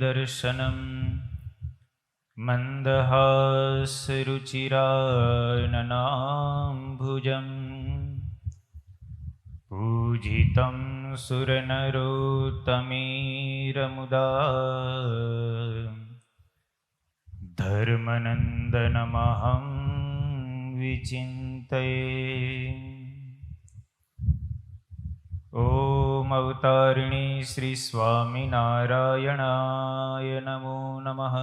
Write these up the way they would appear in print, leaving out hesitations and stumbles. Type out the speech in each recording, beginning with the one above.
दर्शनम् मन्दहासरुचिराननाम्भुजम् पूजितं सुरनरोत्तमेरमुदा धर्मनन्दनमहं विचिन्तये। ओम अवतारिणी श्री स्वामिनारायणाय नमो नमः।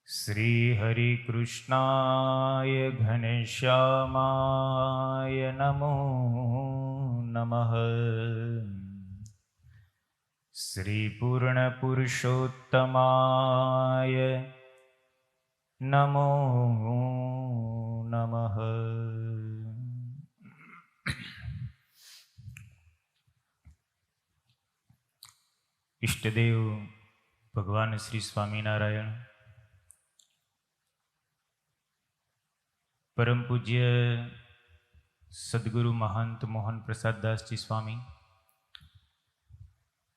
श्री हरिकृष्णाय घनश्यामाय नमो नमः। श्री पूर्णपुरुषोत्तमाय नमो नमः। इष्टदेव भगवान श्री स्वामीनारायण, परम पूज्य सद्गुरु महंत मोहन प्रसाद दास जी स्वामी,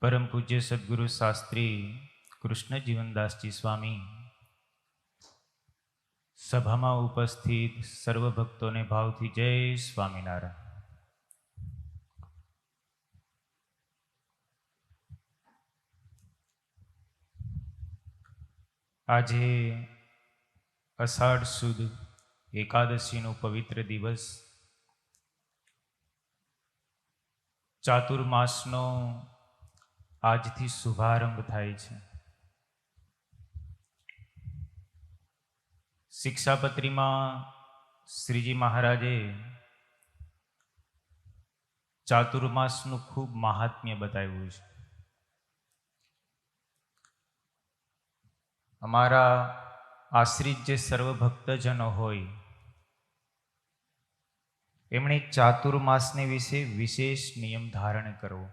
परम पूज्य सद्गुरु शास्त्री कृष्ण जीवनदास जी स्वामी, सभा में उपस्थित सर्व भक्तों ने भावथी जय स्वामीनारायण। આજે અષાઢ સુદ એકાદશીનો પવિત્ર દિવસ, ચાતુર્માસનો આજથી શુભારંભ થાય છે। શિક્ષાપત્રીમાં શ્રીજી મહારાજે ચાતુર્માસનું ખૂબ મહાત્મ્ય બતાવ્યું છે। અમારા આશ્રિત જે સર્વ ભક્તજનો હોય એમણે ચાતુર્માસને વિશે વિશેષ નિયમ ધારણ કરવો।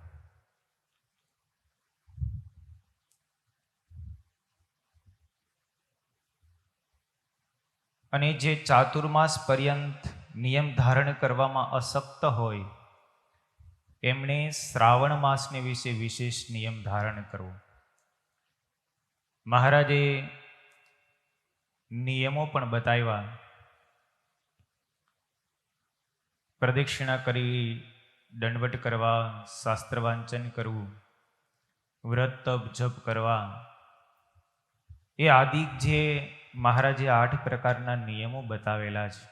અને જે ચાતુર્માસ પર્યંત નિયમ ધારણ કરવામાં અશક્ત હોય એમણે શ્રાવણ માસને વિશે વિશેષ નિયમ ધારણ કરવો। મહારાજે નિયમો પણ બતાવ્યા। પ્રદક્ષિણા કરી, દંડવટ કરવા, શાસ્ત્ર વાંચન કરવું, વ્રત તપ જપ કરવા, એ આદિ જે મહારાજે 8 પ્રકારના નિયમો બતાવેલા છે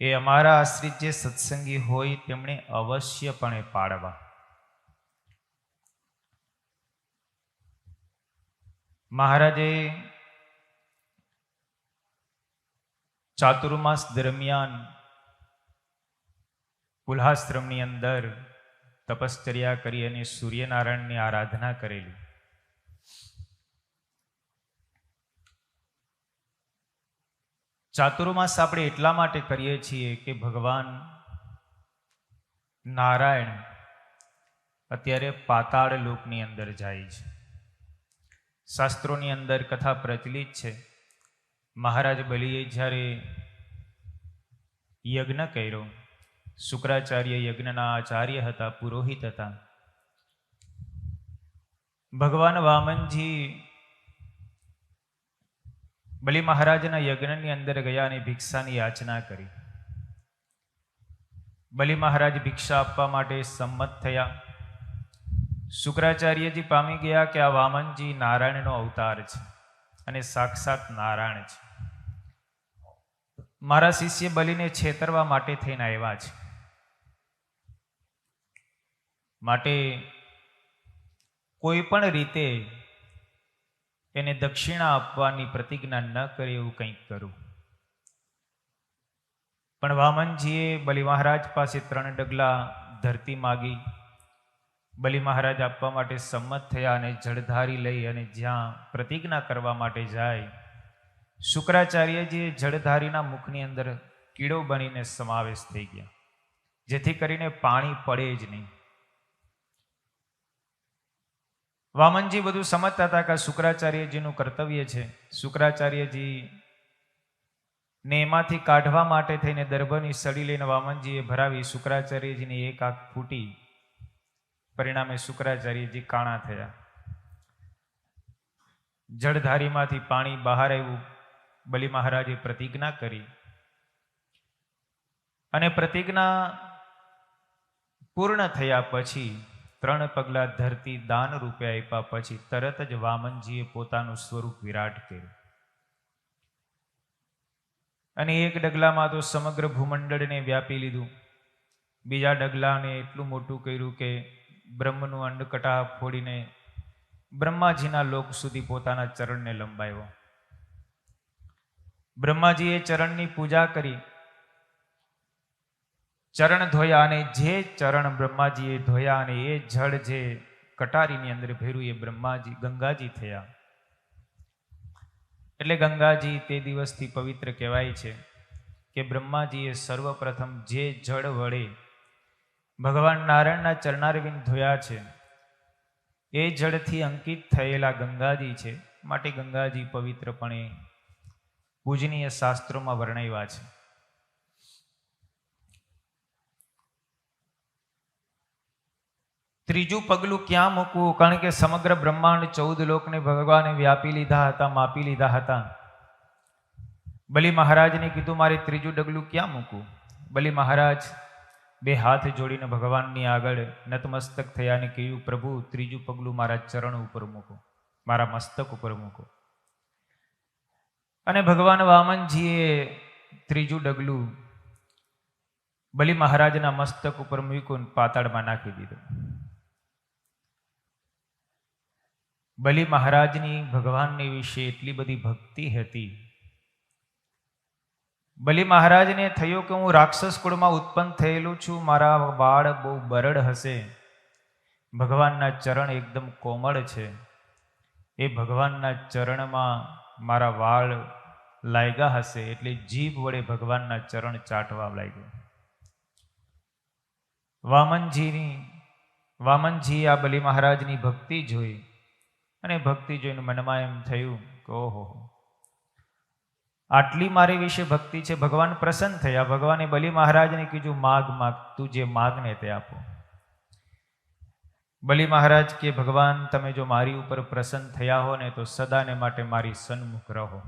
એ અમારા આશ્રિત જે સત્સંગી હોય તેમણે અવશ્યપણે પાળવા। મહારાજે ચાતુર્માસ દરમિયાન પુલ્હાશ્રમની અંદર તપશ્ચર્યા કરી અને સૂર્યનારાયણની આરાધના કરેલી। ચાતુર્માસ આપણે એટલા માટે કરીએ છીએ કે ભગવાન નારાયણ અત્યારે પાતાળ લોકની અંદર જાય છે। શાસ્ત્રોની અંદર કથા પ્રચલિત છે। મહારાજ બલિએ જ્યારે યજ્ઞ કર્યો, શુક્રાચાર્ય યજ્ઞના આચાર્ય હતા, પુરોહિત હતા। ભગવાન વામનજી બલિ મહારાજના યજ્ઞની અંદર ગયા અને ભિક્ષાની યાચના કરી। બલિ મહારાજ ભિક્ષા આપવા માટે સંમત થયા। શુક્રાચાર્યજી પામી ગયા કે આ વામનજી નારાયણનો અવતાર છે અને સાક્ષાત નારાયણ છે, મારા શિષ્ય બલિને છેતરવા માટે થઈને આવ્યા છે, માટે કોઈ પણ રીતે એને દક્ષિણા આપવાની પ્રતિજ્ઞા ન કરે એવું કંઈક કરું। પણ વામનજીએ બલિ મહારાજ પાસે 3 ડગલા ધરતી માગી। બલિ મહારાજ આપવા માટે સંમત થયા અને જળધારી લઈ અને જ્યાં પ્રતિજ્ઞા કરવા માટે જાય, શુક્રાચાર્યજીએ જળધારીના મુખની અંદર કીડો બનીને સમાવેશ થઈ ગયા, જેથી કરીને પાણી પડે જ નહીં। વામનજી બધું સમજતા હતા કે શુક્રાચાર્યજીનું કર્તવ્ય છે। શુક્રાચાર્યજી ને એમાંથી કાઢવા માટે થઈને દર્ભની સળી લઈને વામનજીએ ભરાવી। શુક્રાચાર્યજીની એક આંખ ફૂટી, પરિણામે શુક્રાચાર્યજી કાણા થયા। જળધારીમાંથી પાણી બહાર આવ્યું. બલિ મહારાજે પ્રતિજ્ઞા કરી અને પ્રતિજ્ઞા પૂર્ણ થયા પછી 3 પગલા ધરતી દાન રૂપે આપ્યા પછી તરત જ વામનજીએ પોતાનું સ્વરૂપ વિરાટ કર્યું અને એક ડગલામાં તો સમગ્ર ભૂમંડળને વ્યાપી લીધું. બીજા ડગલાને એટલું મોટું કર્યું કે બ્રહ્મનું અંડકટા ફોડીને બ્રહ્માજીના લોક સુધી પોતાના ચરણને લંબાવ્યો. બ્રહ્માજીએ ચરણની પૂજા કરી, ચરણ ધોયા અને જે ચરણ બ્રહ્માજીએ ધોયા અને એ જળ જે કટારીની અંદર ભેર્યું એ બ્રહ્માજી ગંગાજી થયા. એટલે ગંગાજી તે દિવસથી પવિત્ર કહેવાય છે કે બ્રહ્માજીએ સર્વપ્રથમ જે જળ વડે ભગવાન નારાયણના ચરણારવિંદ ધોયા છે એ જળથી અંકિત થયેલા ગંગાજી છે. માટે ગંગાજી પવિત્રપણે પૂજનીય શાસ્ત્રોમાં વર્ણવ્યા છે. ત્રીજું પગલું ક્યાં મૂકવું? કારણ કે સમગ્ર બ્રહ્માંડ 14 લોકને ભગવાને વ્યાપી લીધા હતા, માપી લીધા હતા. બલિ મહારાજને કીધું મારે ત્રીજું ડગલું ક્યાં મૂકવું? બલિ મહારાજ 2 હાથ જોડીને ભગવાનની આગળ નતમસ્તક થયા અને કહ્યું, પ્રભુ ત્રીજું પગલું મારા ચરણ ઉપર મૂકો, મારા મસ્તક ઉપર મૂકો. અને ભગવાન વામનજીએ ત્રીજું ડગલું બલિ મહારાજના મસ્તક ઉપર મૂક્યું, પાતાળમાં નાખી દીધું. બલિ મહારાજની ભગવાનની વિશે એટલી બધી ભક્તિ હતી. બલિ મહારાજને થયું કે હું રાક્ષસ કુળમાં ઉત્પન્ન થયેલું છું, મારા વાળ બહુ બરડ હશે, ભગવાનના ચરણ એકદમ કોમળ છે, એ ભગવાનના ચરણમાં મારા વાળ લાગ્યા હશે, એટલે જીભ વડે ભગવાનના ચરણ ચાટવા લાગ્યો. વામનજી આ બલિ મહારાજની ભક્તિ જોઈ અને ભક્તિ જોઈને મનમાં એમ થયું કે ઓહો, આટલી મારી વિશે ભક્તિ છે. ભગવાન પ્રસન્ન થયા. ભગવાને બલિ મહારાજને કીધું, માગ માગ, તું જે માગને તે આપો. બલિ મહારાજ કે ભગવાન તમે જો મારી ઉપર પ્રસન્ન થયા હો ને તો સદાને માટે મારી સન્મુખ રહો.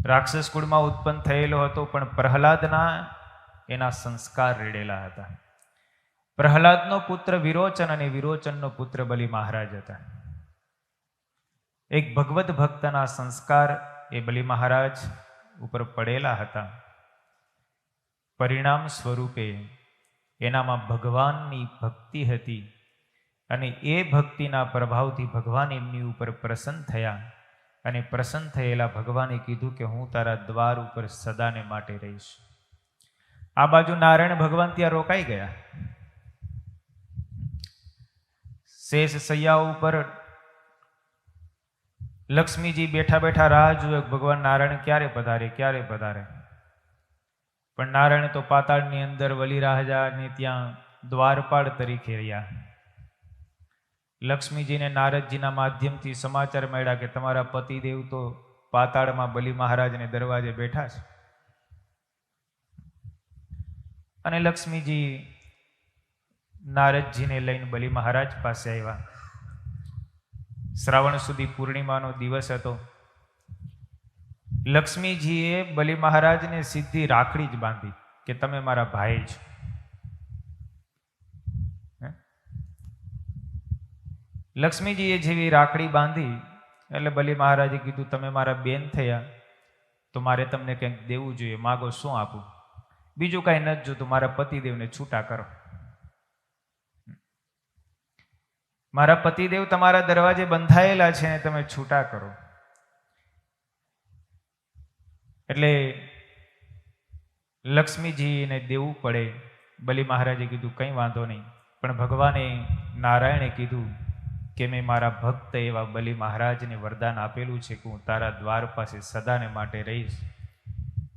રાક્ષસ કુળમાં ઉત્પન્ન થયેલો હતો, પણ પ્રહલાદના એના સંસ્કાર રેડેલા હતા. પ્રહલાદનો પુત્ર વિરોચન અને વિરોચનનો પુત્ર બલિ મહારાજ હતા. એક ભગવત ભક્તના સંસ્કાર એ બલિ મહારાજ ઉપર પડેલા હતા. પરિણામ સ્વરૂપે એનામાં ભગવાનની ભક્તિ હતી અને એ ભક્તિના પ્રભાવથી ભગવાન એમની ઉપર પ્રસન્ન થયા અને પ્રસન્ન થયેલા ભગવાને કીધું કે હું તારા દ્વાર ઉપર સદાને માટે રહીશ. આ બાજુ નારાયણ ભગવાન ત્યાં રોકાઈ ગયા. શેષ સૈયા ઉપર લક્ષ્મીજી બેઠા બેઠા રાહ જુએ ભગવાન નારાયણ ક્યારે પધારે, ક્યારે પધારે. પણ નારાયણ તો પાતાળની અંદર વલી રાજાને ત્યાં દ્વારપાળ તરીકે રહ્યા. લક્ષ્મીજીને નારદજીના માધ્યમથી સમાચાર મળ્યા કે તમારા પતિદેવ તો પાતાળમાં બલિ મહારાજને દરવાજે બેઠા છે. અને લક્ષ્મીજી નારદજીને લઈને બલિ મહારાજ પાસે આવ્યા. શ્રાવણ સુધી પૂર્ણિમાનો દિવસ હતો. લક્ષ્મીજીએ બલિ મહારાજને સીધી રાખડી જ બાંધી કે તમે મારા ભાઈ છો. લક્ષ્મીજીએ જેવી રાખડી બાંધી એટલે બલિ મહારાજે કીધું તમે મારા બેન થયા તો મારે તમને કંઈક દેવું જોઈએ, માગો, શું આપું? બીજું કાંઈ નથી જોતું, મારા પતિદેવને છૂટા કરો. મારા પતિદેવ તમારા દરવાજે બંધાયેલા છે ને તમે છૂટા કરો. એટલે લક્ષ્મીજીને દેવું પડે. બલિ મહારાજે કીધું કંઈ વાંધો નહીં, પણ ભગવાને નારાયણે કીધું કે મેં મારા ભક્ત એવા બલિ મહારાજને વરદાન આપેલું છે કે હું તારા દ્વાર પાસે સદાને માટે રહીશ.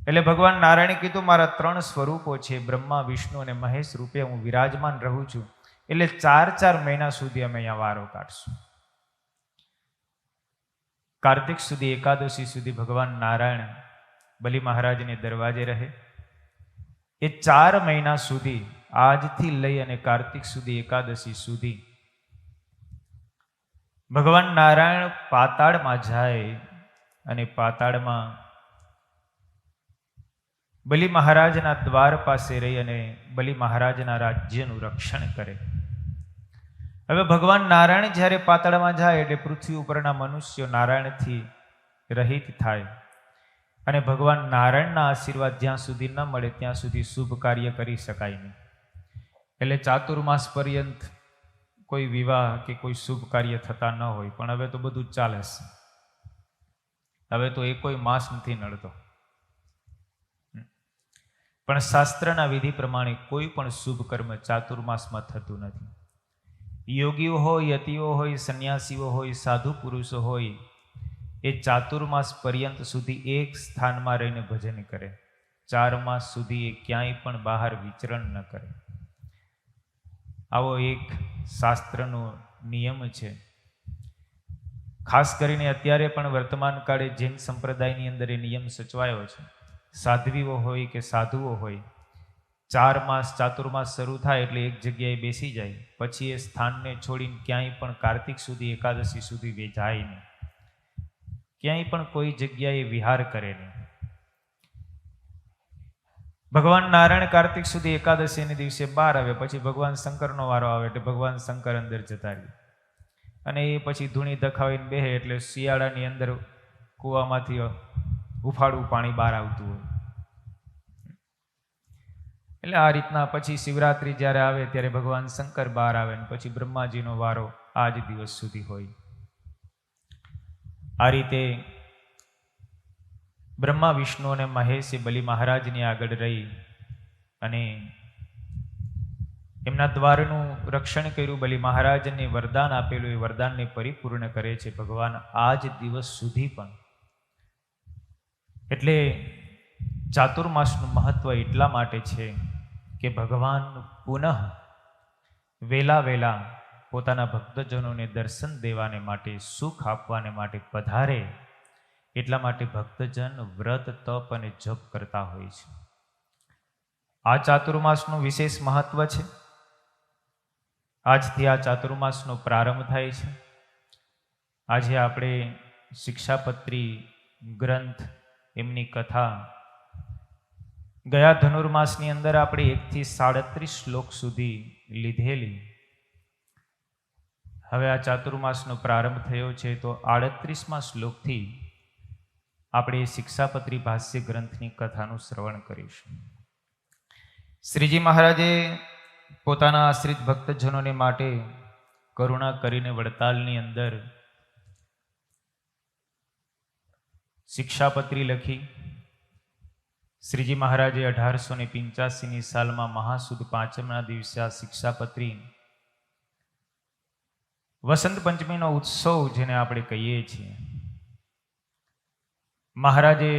એટલે ભગવાન નારાયણે કીધું મારા 3 સ્વરૂપો છે, બ્રહ્મા, વિષ્ણુ અને મહેશ રૂપે હું વિરાજમાન રહું છું. એટલે 4 મહિના સુધી અમે અહીંયા વારો કાઢશું. કાર્તિક સુધી, એકાદશી સુધી ભગવાન નારાયણ બલિ મહારાજને દરવાજે રહે. એ 4 મહિના સુધી, આજથી લઈ અને કાર્તિક સુધી, એકાદશી સુધી ભગવાન નારાયણ પાતાળમાં જાય અને પાતાળમાં બલિ મહારાજના દ્વાર પાસે રહી અને બલિ મહારાજના રાજ્યનું રક્ષણ કરે. હવે ભગવાન નારાયણ જ્યારે પાતાળમાં જાય એટલે પૃથ્વી ઉપરના મનુષ્યો નારાયણથી રહિત થાય અને ભગવાન નારાયણના આશીર્વાદ જ્યાં સુધી ન મળે ત્યાં સુધી શુભ કાર્ય કરી શકાય નહીં. એટલે ચાતુર્માસ પર્યંત કોઈ વિવાહ કે કોઈ શુભ કાર્ય થતા ન હોય. પણ હવે તો બધું જ ચાલે છે. હવે તો એ કોઈ માસ નથી નડતો. પણ શાસ્ત્રના વિધિ પ્રમાણે કોઈ પણ શુભ કર્મ ચાતુર્માસમાં થતું નથી. યોગીઓ હોય, યતિઓ હોય, સંન્યાસીઓ હોય, સાધુ પુરુષો હોય, એ ચાતુર્માસ પર્યંત સુધી એક સ્થાનમાં રહીને ભજન કરે. 4 માસ સુધી એ ક્યાંય પણ બહાર વિચરણ ન કરે. આવો એક શાસ્ત્રનો નિયમ છે. ખાસ કરીને અત્યારે પણ વર્તમાન કાળે જૈન સંપ્રદાયની અંદર એ નિયમ સચવાયો છે. સાધ્વીઓ હોય કે સાધુઓ હોય, 4 માસ ચાતુર્માસ શરૂ થાય એટલે એક જગ્યાએ બેસી જાય. પછી એ સ્થાનને છોડીને ક્યાંય પણ કાર્તિક સુધી, એકાદશી સુધી જાય નહીં. ક્યાંય પણ કોઈ જગ્યાએ વિહાર કરે નહીં. ભગવાન નારાયણ કાર્તિક સુધી એકાદશીને દિવસે બહાર આવે, પછી ભગવાન શંકરનો વારો આવે એટલે ભગવાન શંકર અંદર જતા રહે અને એ પછી ધૂણી દખાવીને બેહે એટલે શિયાળાની અંદર કૂવામાંથી હુંફાળું પાણી બહાર આવતું હોય. એટલે આ રીતના પછી શિવરાત્રિ જ્યારે આવે ત્યારે ભગવાન શંકર બહાર આવે ને પછી બ્રહ્માજીનો વારો આ જ દિવસ સુધી હોય. આ રીતે બ્રહ્મા, વિષ્ણુ અને મહેશે બલિ મહારાજની આગળ રહી અને એમના દ્વારનું રક્ષણ કર્યું. બલિ મહારાજને વરદાન આપેલું એ વરદાનને પરિપૂર્ણ કરે છે ભગવાન આ જ દિવસ સુધી પણ. એટલે ચાતુર્માસનું મહત્વ એટલા માટે છે કે ભગવાન પુનઃ વેલા પોતાના ભક્તજનોને દર્શન દેવાને માટે, સુખ આપવાને માટે પધારે. એટલા માટે ભક્તજન વ્રત, તપ અને જપ કરતા હોય છે. આ ચાતુર્માસનું વિશેષ મહત્વ છે. આજથી આ ચાતુર્માસનો પ્રારંભ થાય છે. આજે આપણે શિક્ષાપત્રી ગ્રંથ, એમની કથા ગયા ધનુર્માસની અંદર આપણે 1 થી 37 શ્લોક સુધી લીધેલી. હવે આ ચાતુર્માસનો પ્રારંભ થયો છે તો 38મા શ્લોકથી આપણે શિક્ષાપત્રી ભાષ્ય ગ્રંથની કથાનું શ્રવણ કરીશું. શ્રીજી મહારાજે પોતાના આશ્રિત ભક્તજનોને માટે કરુણા કરીને વડતાલની અંદર શિક્ષાપત્રી લખી. શ્રીજી મહારાજે 1885ની સાલમાં મહાસુદ પાંચમના દિવસે આ શિક્ષાપત્રી, વસંત પંચમીનો ઉત્સવ જેને આપણે કહીએ છીએ, મહારાજે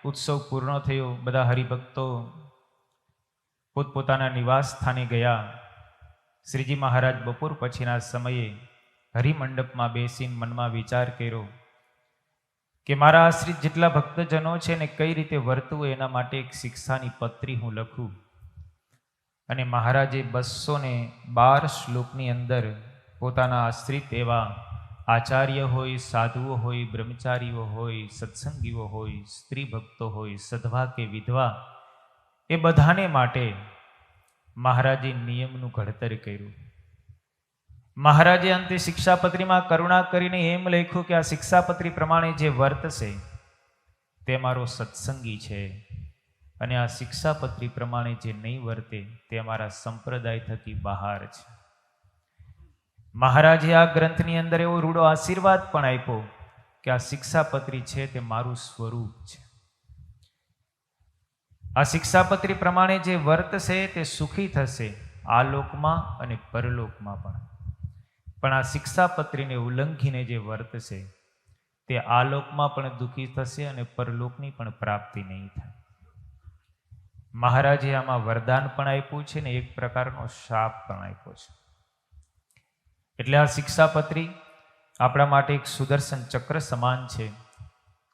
ઉત્સવ પૂર્ણ થયો. બધા હરિભક્તો પોતપોતાના નિવાસ સ્થાને ગયા. શ્રીજી મહારાજ બપોર પછીના સમયે હરિમંડપમાં બેસીને મનમાં વિચાર કર્યો કે મારા આશ્રિત જેટલા ભક્તજનો છે ને કઈ રીતે વર્તવું એના માટે એક શિક્ષાની પત્રી હું લખું. અને મહારાજે 212 શ્લોકની અંદર પોતાના આશ્રિત એવા આચાર્ય હોય, સાધુઓ હોય, બ્રહ્મચારીઓ હોય, સત્સંગીઓ હોય, સ્ત્રી ભક્તો હોય, સધવા કે વિધવા, એ બધાને માટે મહારાજે નિયમનું ઘડતર કર્યું. મહારાજે અંતે શિક્ષાપત્રીમાં કરુણા કરીને એમ લખ્યું કે આ શિક્ષાપત્રી પ્રમાણે જે વર્તશે તે મારો સત્સંગી છે અને આ શિક્ષાપત્રી પ્રમાણે જે નહીં વર્તે તે અમારા સંપ્રદાય થકી બહાર છે. મહારાજે આ ગ્રંથની અંદર એવો રૂડો આશીર્વાદ પણ આપ્યો કે આ શિક્ષાપત્રી છે તે મારું સ્વરૂપ છે. આ શિક્ષાપત્રી પ્રમાણે જે વર્તશે તે સુખી થશે આ લોકમાં અને પરલોકમાં પણ. પણ આ શિક્ષાપત્રીને ઉલ્લંઘીને જે વર્તશે તે આ લોકમાં પણ દુઃખી થશે અને પરલોકની પણ પ્રાપ્તિ નહીં થાય. મહારાજે આમાં વરદાન પણ આપ્યું છે ને એક પ્રકારનો શાપ પણ આપ્યો છે. એટલે આ શિક્ષાપત્રી આપણા માટે એક સુદર્શન ચક્ર સમાન છે.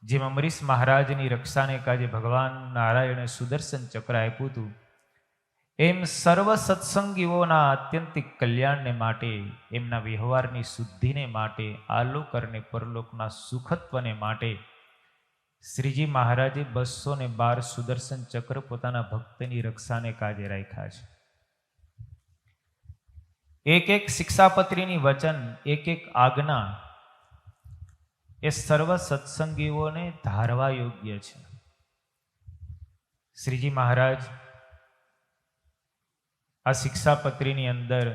જેમ અમરીશ મહારાજની રક્ષાને કાજે ભગવાન નારાયણે સુદર્શન ચક્ર આપ્યું હતું એમ સર્વ સત્સંગીઓના આત્યંતિક કલ્યાણને માટે, એમના વ્યવહારની શુદ્ધિને માટે, આલોક અને પરલોકના સુખત્વને માટે શ્રીજી મહારાજે 212 સુદર્શન ચક્ર પોતાના ભક્તની રક્ષાને કાજે રાખ્યા છે. એક એક શિક્ષાપત્રીની વચન, એક એક આજ્ઞા એ સર્વ સત્સંગીઓને ધારવા યોગ્ય છે. શ્રીજી મહારાજ આ શિક્ષાપત્રીની અંદર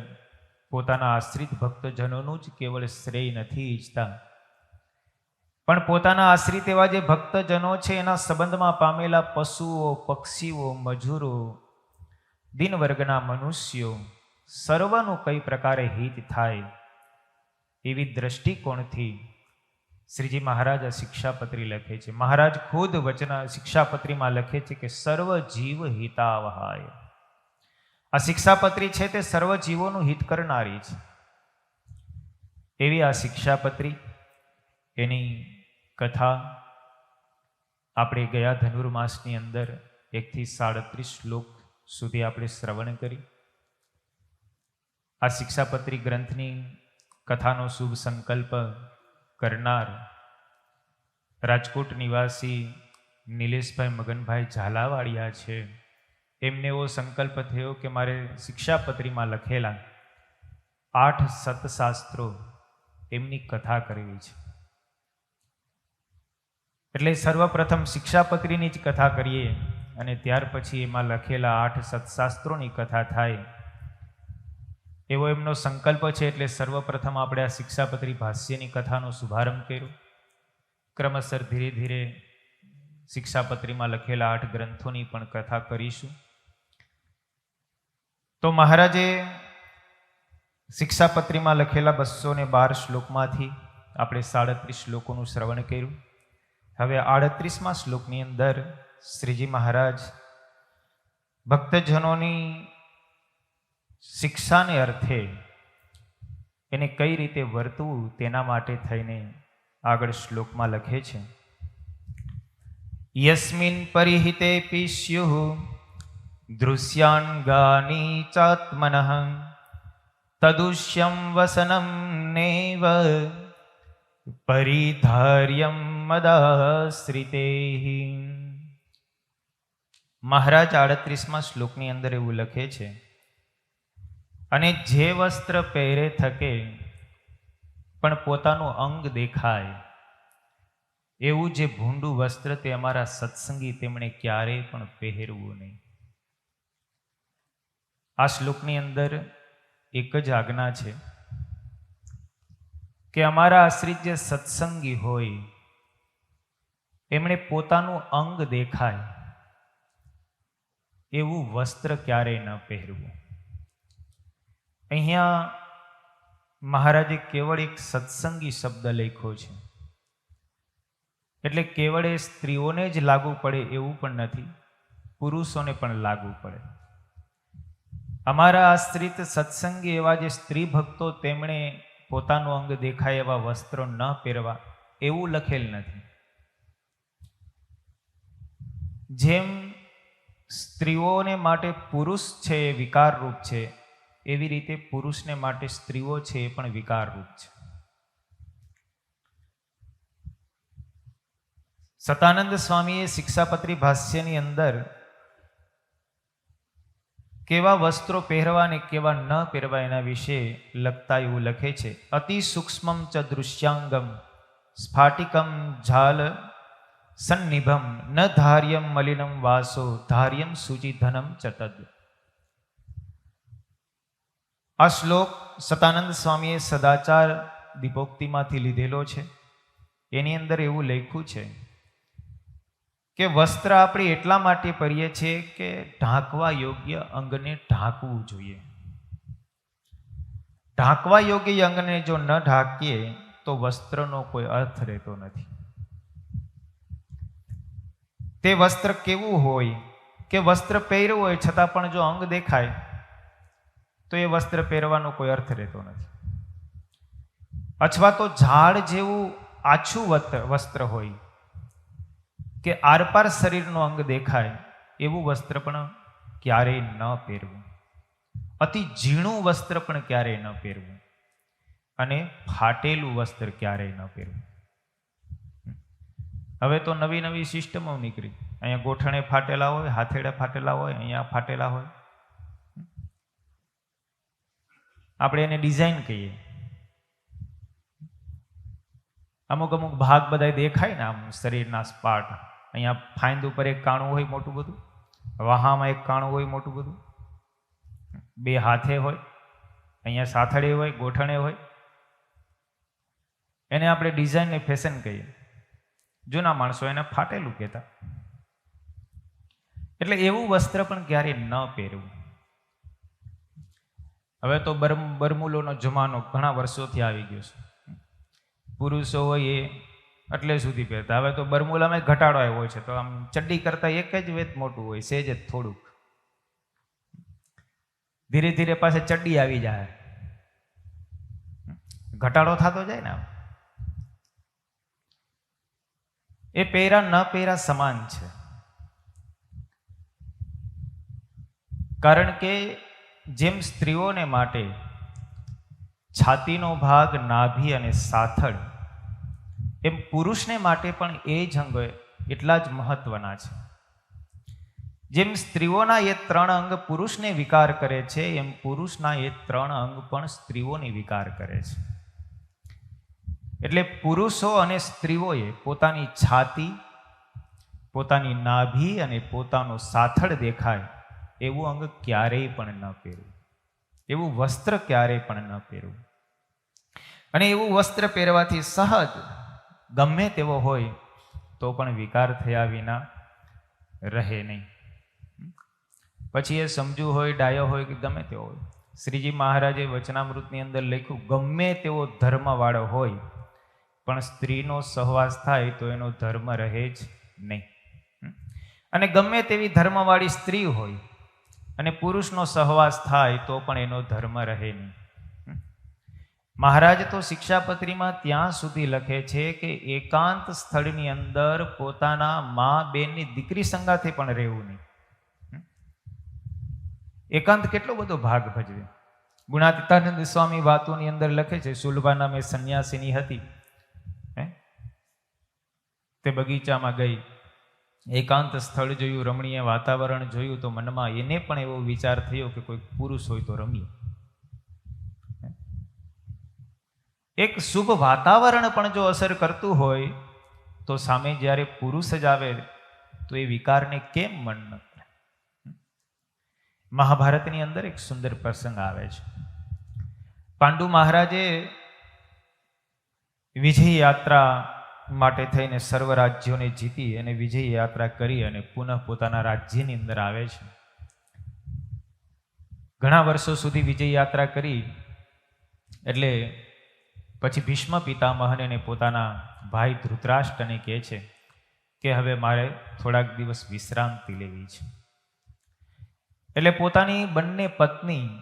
પોતાના આશ્રિત ભક્તજનોનું જ કેવળ શ્રેય નથી ઈચ્છતા, પણ પોતાના આશ્રિત એવા જે ભક્તજનો છે એના સંબંધમાં પામેલા પશુઓ, પક્ષીઓ, મજૂરો, દિન વર્ગના મનુષ્યો સર્વનું કઈ પ્રકારે હિત થાય એવી દ્રષ્ટિકોણથી શ્રીજી મહારાજ આ શિક્ષાપત્રી લખે છે. મહારાજ ખુદ વચના શિક્ષાપત્રીમાં લખે છે કે સર્વ જીવ હિતાવહાય. આ શિક્ષાપત્રી છે તે સર્વ જીવોનું હિત કરનારી છે. એવી આ શિક્ષાપત્રી, એની કથા આપણે ગયા ધનુર્માસની અંદર 1 થી 37 શ્લોક સુધી આપણે શ્રવણ કરી. આ શિક્ષાપત્રી ગ્રંથની કથાનો શુભ સંકલ્પ કરનાર રાજકોટ નિવાસી નિલેશભાઈ મગનભાઈ ઝાલાવાડિયા છે. એમને એવો સંકલ્પ થયો કે મારે શિક્ષાપત્રીમાં લખેલા 8 સતશાસ્ત્રો એમની કથા કરવી છે. એટલે સર્વપ્રથમ શિક્ષાપત્રીની જ કથા કરીએ અને ત્યાર પછી એમાં લખેલા 8 સતશાસ્ત્રોની કથા થાય એવો એમનો સંકલ્પ છે. એટલે સર્વપ્રથમ આપણે આ શિક્ષાપત્રી ભાષ્યની કથાનો શુભારંભ કર્યો. ક્રમશર ધીરે ધીરે શિક્ષાપત્રીમાં લખેલા 8 ગ્રંથોની પણ કથા કરીશું. તો મહારાજે શિક્ષાપત્રીમાં લખેલા 212 શ્લોકમાંથી આપણે 37 શ્લોકોનું શ્રવણ કર્યું. હવે 38મા શ્લોકની અંદર શ્રીજી મહારાજ ભક્તજનોની શિક્ષાને અર્થે એને કઈ રીતે વર્તવું તેના માટે થઈને આગળ શ્લોકમાં લખે છે. યસ્મિન પરિહિતે પિસ્યુઃ દૃશ્યાંગાની ચાત્મનઃ તદુષ્યમ વસનમ નેવ પરિધાર્યમ મદાશ્રિતેઃ. મહારાજ 38મા શ્લોકની અંદર એવું લખે છે, અને જે વસ્ત્ર પહેરે થકે પણ પોતાનું અંગ દેખાય એવું જે ભૂંડું વસ્ત્ર તે અમારા સત્સંગી તેમણે ક્યારેય પણ પહેરવું નહીં. આ શ્લોકની અંદર એક જ આજ્ઞા છે કે અમારા આશ્રિત જે સત્સંગી હોય એમણે પોતાનું અંગ દેખાય એવું વસ્ત્ર ક્યારેય ન પહેરવું. અહીંયા મહારાજે કેવળ એક સત્સંગી શબ્દ લખ્યો છે. એટલે કેવળ એ સ્ત્રીઓને જ લાગુ પડે એવું પણ નથી, પુરુષોને પણ લાગુ પડે. અમારા આશ્રિત સત્સંગી એવા જે સ્ત્રી ભક્તો તેમણે પોતાનું અંગ દેખાય એવા વસ્ત્રો ન પહેરવા એવું લખેલ નથી. જેમ સ્ત્રીઓને માટે પુરુષ છે એ વિકાર રૂપ છે, એવી રીતે પુરુષને માટે સ્ત્રીઓ છે એ પણ વિકાર રૂપ છે. સતાનંદ સ્વામીએ શિક્ષાપત્રી ભાષ્યની અંદર કેવા વસ્ત્રો પહેરવા અને કેવા ન પહેરવા એના વિશે લખતા એવું લખે છે. અતિ સૂક્ષ્મમ ચ દૃશ્યાંગમ સ્ફાટિકમ ઝાલ સન્નિભમ ન ધાર્યમ મલિનમ વાસો ધાર્યમ શુચિધનમ ચ તદ. આ શ્લોક સતાનંદ સ્વામીએ સદાચાર દીપોક્તિમાંથી લીધેલો છે. એની અંદર એવું લખ્યું છે કે વસ્ત્ર આપણે એટલા માટે પહેરીએ છીએ કે ઢાંકવા યોગ્ય અંગને ઢાંકવું જોઈએ. ઢાંકવા યોગ્ય અંગને જો ન ઢાંકીએ તો વસ્ત્રનો કોઈ અર્થ રહેતો નથી. તે વસ્ત્ર કેવું હોય કે વસ્ત્ર પહેર્યું હોય છતાં પણ જો અંગ દેખાય તો એ વસ્ત્ર પહેરવાનો કોઈ અર્થ રહેતો નથી. અથવા તો ઝાડ જેવું આછું વસ્ત્ર હોય કે આરપાર શરીરનું અંગ દેખાય એવું વસ્ત્ર પણ ક્યારેય ન પહેરવું, અતિ ઝીણું વસ્ત્ર પણ ક્યારેય ન પહેરવું, અને ફાટેલું વસ્ત્ર ક્યારેય ન પહેરવું. હવે તો નવી નવી સિસ્ટમો નીકળી. અહીંયા ગોઠણે ફાટેલા હોય, હાથેડા ફાટેલા હોય, અહીંયા ફાટેલા હોય. આપણે એને ડિઝાઇન કહીએ. અમુક અમુક ભાગ બધા દેખાય ને આમ શરીરના સ્પાટ. અહીંયા ફાઇન્દ ઉપર એક કાણું હોય મોટું બધું, વહામાં એક કાણું હોય મોટું બધું, બે હાથે હોય, અહીંયા સાથળે હોય, ગોઠણે હોય. એને આપણે ડિઝાઇન ને ફેશન કહીએ. જૂના માણસો એને ફાટેલું કહેતા. એટલે એવું વસ્ત્ર પણ ક્યારેય ન પહેરવું. હવે તો બરમુલોનો જમાનો ઘણા વર્ષોથી આવી ગયો છે. પુરુષો હોય એ એટલે સુધી પહેરતા. હવે તો બરમુલામાં ઘટાડો આવ્યો છે, તો આમ ચડ્ડી કરતા એક જ વેત મોટું હોય, સેજ જ થોડુંક. ધીરે ધીરે પાસે ચડ્ડી આવી જાય, ઘટાડો થતો જાય ને. એ પહેરા ન પહેરા સમાન છે. કારણ કે જેમ સ્ત્રીઓને માટે છાતીનો ભાગ, નાભી અને સાથળ, એમ પુરુષને માટે પણ એ જ અંગો એટલા જ મહત્વના છે. જેમ સ્ત્રીઓના એ 3 અંગ પુરુષને વિકાર કરે છે, એમ પુરુષના એ 3 અંગ પણ સ્ત્રીઓને વિકાર કરે છે. એટલે પુરુષો અને સ્ત્રીઓએ પોતાની છાતી, પોતાની નાભી અને પોતાનો સાથળ દેખાય એવું અંગ ક્યારેય પણ ન પહેરવું, એવું વસ્ત્ર ક્યારેય પણ ન પહેરવું. અને એવું વસ્ત્ર પહેરવાથી સહજ ગમે તેવો હોય તો પણ વિકાર થયા વિના રહે નહીં. પછી એ સમજુ હોય, ડાયો હોય કે ગમે તેવો હોય, શ્રીજી મહારાજે વચનામૃતની અંદર લખ્યું, ગમે તેવો ધર્મવાળો હોય પણ સ્ત્રીનો સહવાસ થાય તો એનો ધર્મ રહે જ નહીં. અને ગમે તેવી ધર્મવાળી સ્ત્રી હોય અને પુરુષનો સહવાસ થાય તો પણ એનો ધર્મ રહે નહીં. મહારાજ તો શિક્ષાપત્રીમાં ત્યાં સુધી લખે છે કે એકાંત સ્થળની અંદર પોતાના મા બેનની દીકરી સંગાથે પણ રહેવું નહીં. એકાંત કેટલો બધો ભાગ ભજવે. ગુણાતીતાનંદ સ્વામી વાતોની અંદર લખે છે, સુલભા નામે સંન્યાસીની હતી, તે બગીચામાં ગઈ, એકાંત સ્થળ જોયું, રમણીય વાતાવરણ જોયું, તો મનમાં એને પણ એવો વિચાર થયો કે કોઈ પુરુષ હોય તો રમીએ. એક શુભ વાતાવરણ પણ જો અસર કરતું હોય તો સામે જ્યારે પુરુષ જ આવે તો એ વિકારને કેમ મન ન કરે. મહાભારતની અંદર એક સુંદર પ્રસંગ આવે છે. પાંડુ મહારાજે વિજય યાત્રા માટે થઈને સર્વ રાજ્યોને જીતી અને વિજય યાત્રા કરી અને પુનઃ પોતાના રાજ્યની અંદર આવે છે. ઘણા વર્ષો સુધી વિજય યાત્રા કરી એટલે પછી ભીષ્મ પિતામહને પોતાના ભાઈ ધૃતરાષ્ટ્રને કહે છે કે હવે મારે થોડાક દિવસ વિશ્રાંતિ લેવી છે. એટલે પોતાની બંને પત્નીની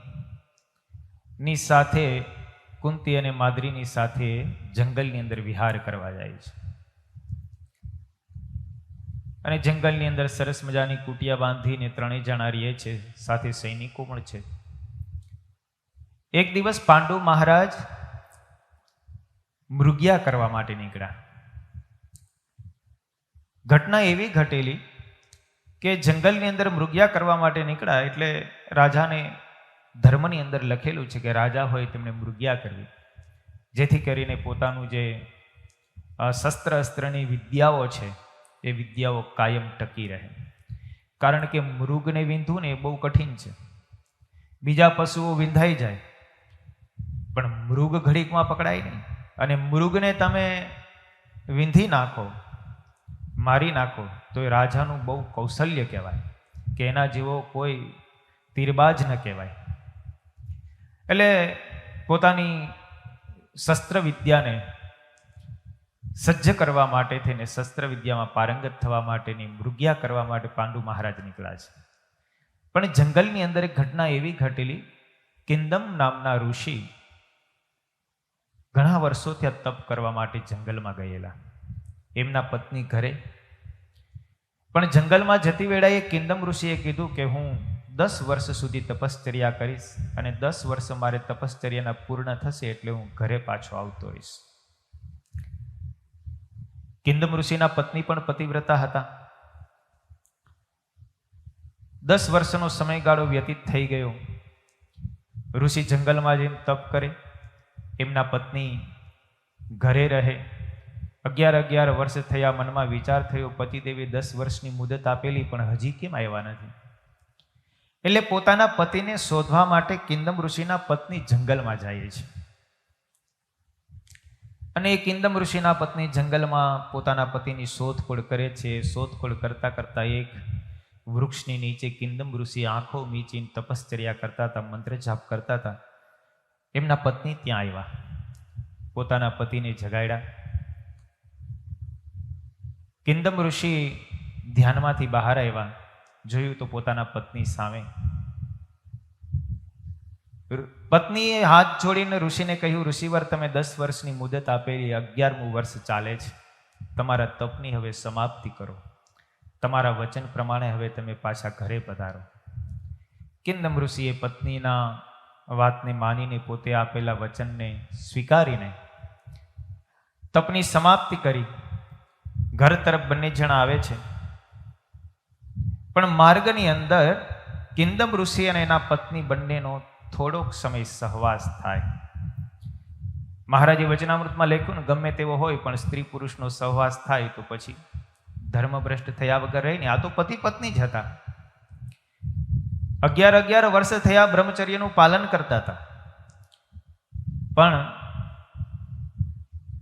સાથે, કુંતી અને માદ્રીની સાથે જંગલની અંદર વિહાર કરવા જાય છે. અને જંગલની અંદર સરસ મજાની કુટિયા બાંધીને 3 જણા રહે છે, સાથે સૈનિકો પણ છે. એક દિવસ પાંડુ મહારાજ મૃગ્યા કરવા માટે નીકળ્યા. ઘટના એવી ઘટેલી કે જંગલની અંદર મૃગ્યા કરવા માટે નીકળ્યા એટલે રાજાને ધર્મની અંદર લખેલું છે કે રાજા હોય તેમણે મૃગ્યા કરવી, જેથી કરીને પોતાનું જે શસ્ત્ર અસ્ત્રની વિદ્યાઓ છે એ વિદ્યાઓ કાયમ ટકી રહે. કારણ કે મૃગને વીંધવું ને એ બહુ કઠિન છે. બીજા પશુઓ વિંધાઈ જાય પણ મૃગ ઘડીકમાં પકડાય નહીં. અને મૃગને તમે વીંધી નાખો, મારી નાખો તો એ રાજાનું બહુ કૌશલ્ય કહેવાય કે એના જેવો કોઈ તીરબાજ ન કહેવાય. એટલે પોતાની શસ્ત્ર વિદ્યાને સજ્જ કરવા માટે થઈને, શસ્ત્ર વિદ્યામાં પારંગત થવા માટેની મૃગ્યા કરવા માટે પાંડુ મહારાજ નીકળ્યા છે. પણ જંગલની અંદર એક ઘટના એવી ઘટેલી, કિંદમ નામના ઋષિ ઘણા વર્ષોથી આ તપ કરવા માટે જંગલમાં ગયેલા, એમના પત્ની ઘરે. પણ જંગલમાં જતી વેળાએ કિંદમ ઋષિએ કીધું કે હું 10 વર્ષ સુધી તપશ્ચર્યા કરીશ અને 10 વર્ષ મારે તપશ્ચર્યાના પૂર્ણ થશે એટલે હું ઘરે પાછો આવતો રહીશ. કિંદમ ઋષિના પત્ની પણ પતિવ્રતા હતા. 10 વર્ષનો સમયગાળો વ્યતીત થઈ ગયો. ઋષિ જંગલમાં જઈને તપ કરે, એમના પત્ની ઘરે રહે. 11 વર્ષ થયા. મનમાં વિચાર થયો, પતિદેવી 10 વર્ષની મુદત આપેલી પણ હજી કેમ આવ્યા નથી? એટલે પોતાના પતિને શોધવા માટે કિંદમ ઋષિના પત્ની જંગલમાં જાય છે. અને એ કિંદમ ઋષિના પત્ની જંગલમાં પોતાના પતિની શોધખોળ કરે છે. શોધખોળ કરતા કરતા એક વૃક્ષની નીચે કિંદમ ઋષિ આંખો મીચીને તપશ્ચર્યા કરતા હતા, મંત્ર જાપ કરતા હતા. એમના પત્ની ત્યાં આવ્યા, પોતાના પતિને જગાડ્યા. કિંદમ ઋષિ ધ્યાનમાંથી બહાર આવ્યા, જોયું તો પોતાના પત્ની સામે. પત્નીએ હાથ જોડીને ઋષિને કહ્યું, ઋષિવર તમે 10 વર્ષની મુદત આપેલી, 11મું વર્ષ ચાલે છે. તમારા તપની હવે સમાપ્તિ કરો. તમારા વચન પ્રમાણે હવે તમે પાછા ઘરે પધારો. કિંદમ ઋષિએ પત્નીના વાતને માનીને, પોતે આપેલા વચનને સ્વીકારીને તપની સમાપ્તિ કરી ઘર તરફ બંને જણા આવે છે. પણ માર્ગની અંદર કિંદમ ઋષિ અને એના પત્ની બંનેનો થોડોક સમય સહવાસ થાય. મહારાજે વચનામૃતમાં લખ્યું ને, ગમે તેવો હોય પણ સ્ત્રી પુરુષનો સહવાસ થાય તો પછી ધર્મભ્રષ્ટ થયા વગર રહી ને. આ તો પતિ પત્ની જ હતા. 11 વર્ષ થયા, બ્રહ્મચર્યનું પાલન કરતા હતા. પણ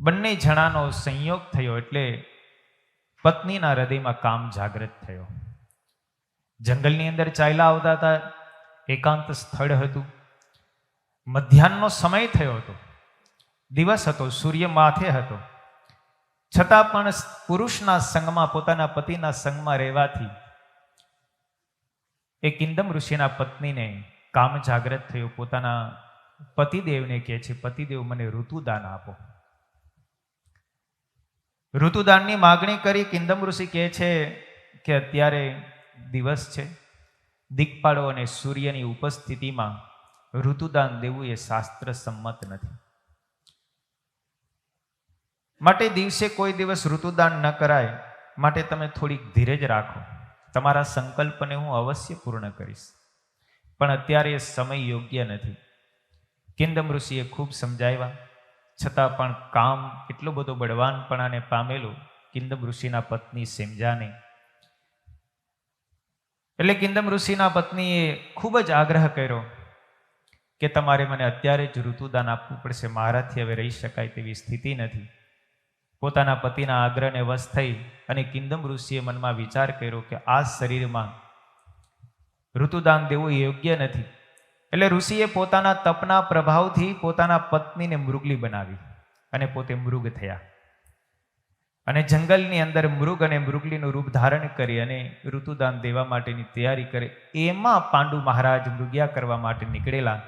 બંને જણાનો સંયોગ થયો એટલે પત્નીના હૃદયમાં કામ જાગૃત થયો. જંગલની અંદર ચાલ્યા આવતા હતા. એકાંત સ્થળ હતું. મધ્યાહનનો સમય થયો હતો. દિવસ હતો, સૂર્ય માથે હતો. છતાં પણ પુરુષના સંગમાં, પોતાના પતિના સંગમાં રહેવાથી એ કિંદમ ઋષિના પત્નીને કામ જાગૃત થયું. પોતાના પતિદેવને કહે છે, પતિદેવ મને ઋતુદાન આપો. ઋતુદાનની માગણી કરી. કિંદમ ઋષિ કહે છે કે અત્યારે દિવસ છે, દિક્પાળો અને સૂર્યની ઉપસ્થિતિમાં ઋતુદાન દેવું એ શાસ્ત્ર સંમત નથી. માટે દિવસે કોઈ દિવસ ઋતુદાન ન કરાય. માટે તમે થોડીક ધીરજ રાખો. તમારા સંકલ્પને હું અવશ્ય પૂર્ણ કરીશ, પણ અત્યારે સમય યોગ્ય નથી. કિંદમ ઋષિએ ખૂબ સમજાવ્યા, છતાં પણ કામ એટલો બધો બળવાનપણાને પામેલો કિંદમ ઋષિના પત્ની સમજ્યા નહીં. એટલે કિંદમ ઋષિના પત્નીએ ખૂબ જ આગ્રહ કર્યો કે તમારે મને અત્યારે જ ઋતુદાન આપવું પડશે, મારાથી હવે રહી શકાય તેવી સ્થિતિ નથી. પોતાના પતિના આગ્રહને વશ થઈ અને કિંદમ ઋષિએ મનમાં વિચાર કર્યો કે આ શરીરમાં ઋતુદાન દેવું યોગ્ય નથી. એટલે ઋષિએ પોતાના તપના પ્રભાવથી પોતાના પત્નીને મૃગલી બનાવી અને પોતે મૃગ થયા. અને જંગલની અંદર મૃગ અને મૃગલીનું રૂપ ધારણ કરી અને ઋતુદાન દેવા માટેની તૈયારી કરે. એમાં પાંડુ મહારાજ મૃગ્યા કરવા માટે નીકળેલા.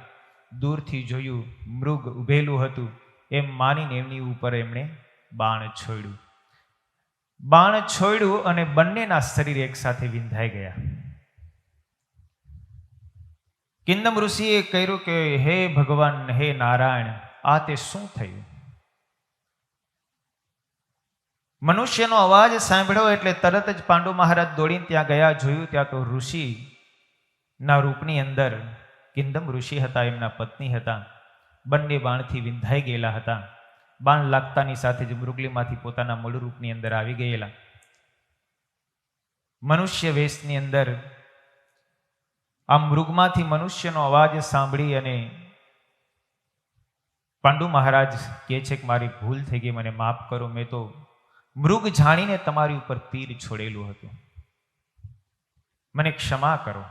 દૂરથી જોયું મૃગ ઉભેલું હતું. એમ માનીને એમની ઉપર એમણે બાણ છોડ્યું. બાણ છોડ્યું અને બંનેના શરીર એક સાથે વિંધાઈ ગયા. કિંદમ ઋષિએ કહ્યું કે હે ભગવાન, હે નારાયણ, આ તે શું થયું? મનુષ્યનો અવાજ સાંભળ્યો એટલે તરત જ પાંડુ મહારાજ દોડીને ત્યાં ગયા. જોયું ત્યાં તો ઋષિના રૂપની અંદર કિંદમ ઋષિ હતા, એમના પત્ની હતા. બંને બાણથી વિંધાઈ ગયેલા હતા. બાણ લાગતાની સાથે જ મૃગલીમાંથી પોતાના મૂળ રૂપની અંદર આવી ગયેલા. મનુષ્ય વેશની અંદર આ મૃગમાંથી મનુષ્યનો અવાજ સાંભળી અને પાંડુ મહારાજ કહે છે કે મારી ભૂલ થઈ ગઈ, મને માફ કરો. મેં તો મૃગ જાણીને તમારી ઉપર તીર છોડેલું હતું, મને ક્ષમા કરો.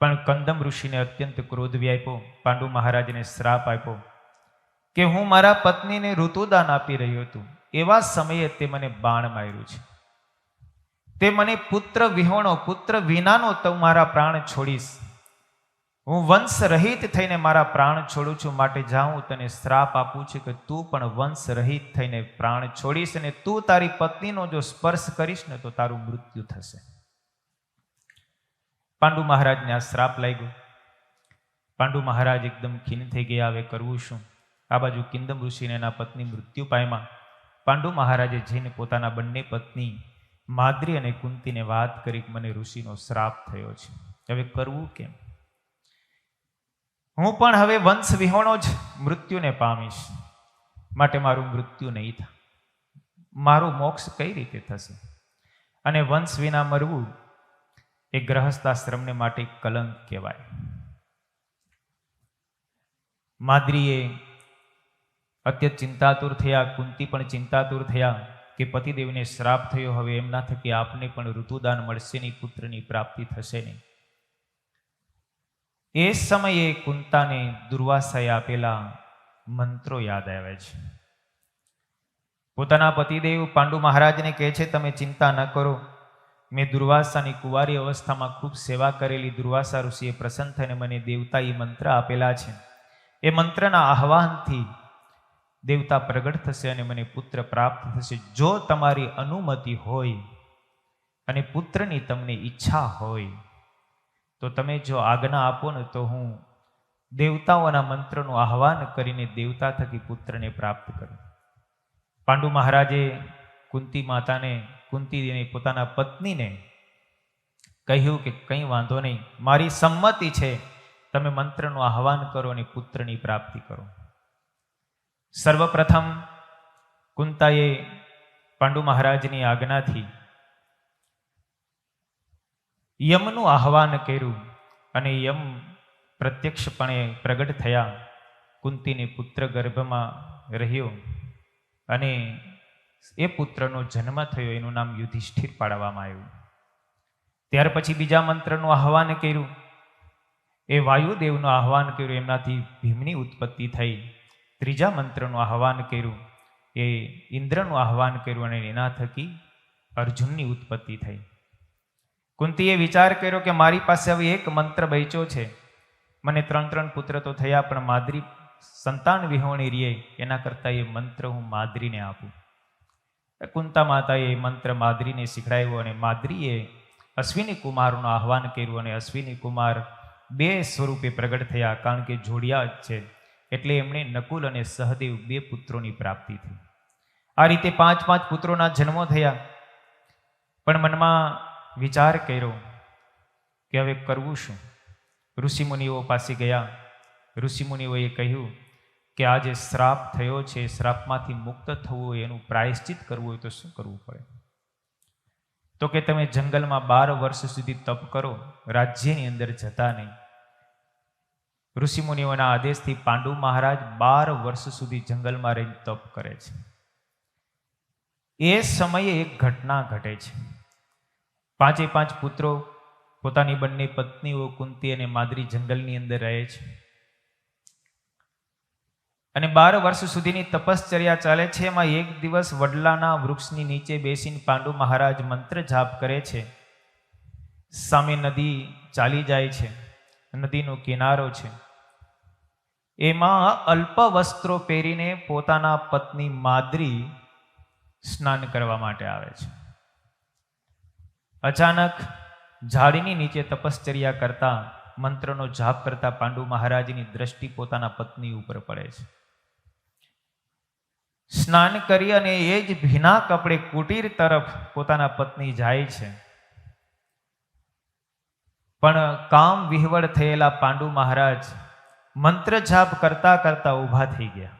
પણ કંદમ ઋષિને અત્યંત ક્રોધ વ્યાપ્યો. પાંડુ મહારાજને શ્રાપ આપ્યો કે હું મારા પત્નીને ઋતુદાન આપી રહ્યો હતો, એવા સમયે તે મને બાણ માર્યું છે. તે મને પુત્ર વિહોણો, પુત્ર વિનાનો તો મારા પ્રાણ છોડીશ. હું વંશ રહિત થઈને મારા પ્રાણ છોડું છું. માટે જ્યાં હું તને શ્રાપ આપું છું કે તું પણ વંશ રહિત થઈને પ્રાણ છોડીશ અને તું તારી પત્નીનો જો સ્પર્શ કરીશ ને તો તારું મૃત્યુ થશે. પાંડુ મહારાજને આ શ્રાપ લાગ્યો. પાંડુ મહારાજ એકદમ ખીન થઈ ગયા. હવે કરવું શું? આ બાજુ કિંદમ ઋષિને એના પત્ની મૃત્યુ પામ્યા. પાંડુ મહારાજે જઈને પોતાના બંને પત્ની માદ્રી અને કુંતીને વાત કરી કે મને ઋષિનો શ્રાપ થયો છે, હવે કરવું કેમ? હું પણ હવે વંશ વિહોણો જ મૃત્યુને પામીશ, માટે મારું મૃત્યુ નહીં થાય. મારું મોક્ષ કઈ રીતે થશે? અને વંશ વિના મરવું એ ગ્રહસ્થાશ્રમને માટે કલંક કહેવાય. માદ્રીએ અત્યંત ચિંતાતુર થયા. કુંતી પણ ચિંતાતુર થયા કે પતિદેવને શ્રાપ થયો, હવે એમના થકી આપને પણ ઋતુદાન મળશે નહીં, પુત્રની પ્રાપ્તિ થશે નહીં. એ સમયે કુંતાને દુર્વાસાએ આપેલા મંત્રો યાદ આવે છે. પોતાના પતિદેવ પાંડુ મહારાજને કહે છે, તમે ચિંતા ન કરો, મેં દુર્વાસાની કુંવારી અવસ્થામાં ખૂબ સેવા કરેલી. દુર્વાસા ઋષિએ પ્રસન્ન થઈને મને દેવતા એ મંત્ર આપેલા છે. એ મંત્રના આહવાનથી દેવતા પ્રગટ થશે અને મને પુત્ર પ્રાપ્ત થશે. જો તમારી અનુમતિ હોય અને પુત્રની તમને ઈચ્છા હોય તો તમે જો આજ્ઞા આપો ને તો હું દેવતાઓના મંત્રનું આહવાન કરીને દેવતા થકી પુત્રને પ્રાપ્ત કરું. પાંડુ મહારાજે કુંતી માતાને, કુંતીને પોતાના પત્નીને કહ્યું કે કંઈ વાંધો નહીં, મારી સંમતિ છે, તમે મંત્રનું આહવાન કરો અને પુત્રની પ્રાપ્તિ કરો. સર્વપ્રથમ કુંતાએ પાંડુ મહારાજની આજ્ઞાથી યમનું આહવાન કર્યું અને યમ પ્રત્યક્ષપણે પ્રગટ થયા. કુંતીને પુત્ર ગર્ભમાં રહ્યો અને એ પુત્રનો જન્મ થયો. એનું નામ યુધિષ્ઠિર પાડવામાં આવ્યું. ત્યાર પછી બીજા મંત્રનું આહવાન કર્યું, એ વાયુદેવનું આહવાન કર્યું, એમનાથી ભીમની ઉત્પત્તિ થઈ. ત્રીજા મંત્રનું આહવાન કર્યું, એ ઇન્દ્રનું આહવાન કર્યું અને એના થકી અર્જુનની ઉત્પત્તિ થઈ. કુંતીએ વિચાર કર્યો કે મારી પાસે હવે એક મંત્ર બચ્યો છે, મને 3 પુત્ર તો થયા, પણ માદ્રી સંતાન વિહોણી રીએ, એના કરતાં એ મંત્ર હું માદ્રીને આપું. કુંતા માતાએ એ મંત્ર માદ્રીને શીખડાવ્યો અને માદ્રીએ અશ્વિની કુમારનું આહવાન કર્યું અને અશ્વિની કુમાર 2 સ્વરૂપે પ્રગટ થયા. કારણ કે જોડિયા જ છે એટલે એમણે નકુલ અને સહદેવ 2 પુત્રોની પ્રાપ્તિ થઈ. આ રીતે 5 પુત્રોના જન્મો થયા. પણ મનમાં વિચાર કર્યો કે હવે કરવું શું? ઋષિમુનિઓ પાસે ગયા. ઋષિમુનિઓએ કહ્યું કે આ જે શ્રાપ થયો છે, શ્રાપમાંથી મુક્ત થવું હોય, એનું પ્રાયશ્ચિત કરવું હોય તો શું કરવું પડે? તો કે તમે જંગલમાં 12 વર્ષ સુધી તપ કરો, રાજ્યની અંદર જતા નહીં. ઋષિમુનિઓના આદેશથી પાંડુ મહારાજ 12 વર્ષ સુધી જંગલમાં રહીને તપ કરે છે. એ સમયે એક ઘટના ઘટે છે. 5 પુત્રો, પોતાની બંને પત્નીઓ કુંતી અને માદ્રી જંગલની અંદર રહે છે અને 12 વર્ષ સુધીની તપશ્ચર્યા ચાલે છે. એમાં એક દિવસ વડલાના વૃક્ષની નીચે બેસીને પાંડુ મહારાજ મંત્ર જાપ કરે છે. સામે નદી ચાલી જાય છે, નદીનો કિનારો છે. એમાં અલ્પ વસ્ત્રો પહેરીને પોતાના પત્ની માદ્રી સ્નાન કરવા માટે આવે છે. અચાનક ઝાડીની નીચે તપશ્ચર્યા કરતા, મંત્રનો જાપ કરતા પાંડુ મહારાજની દ્રષ્ટિ પોતાના પત્ની ઉપર પડે છે. સ્નાન કરી અને એ જ ભીના કપડે કુટીર તરફ પોતાના પત્ની જાય છે. પણ કામ વિહવળ થયેલા પાંડુ મહારાજ મંત્ર જાપ કરતા કરતા ઊભા થઈ ગયા.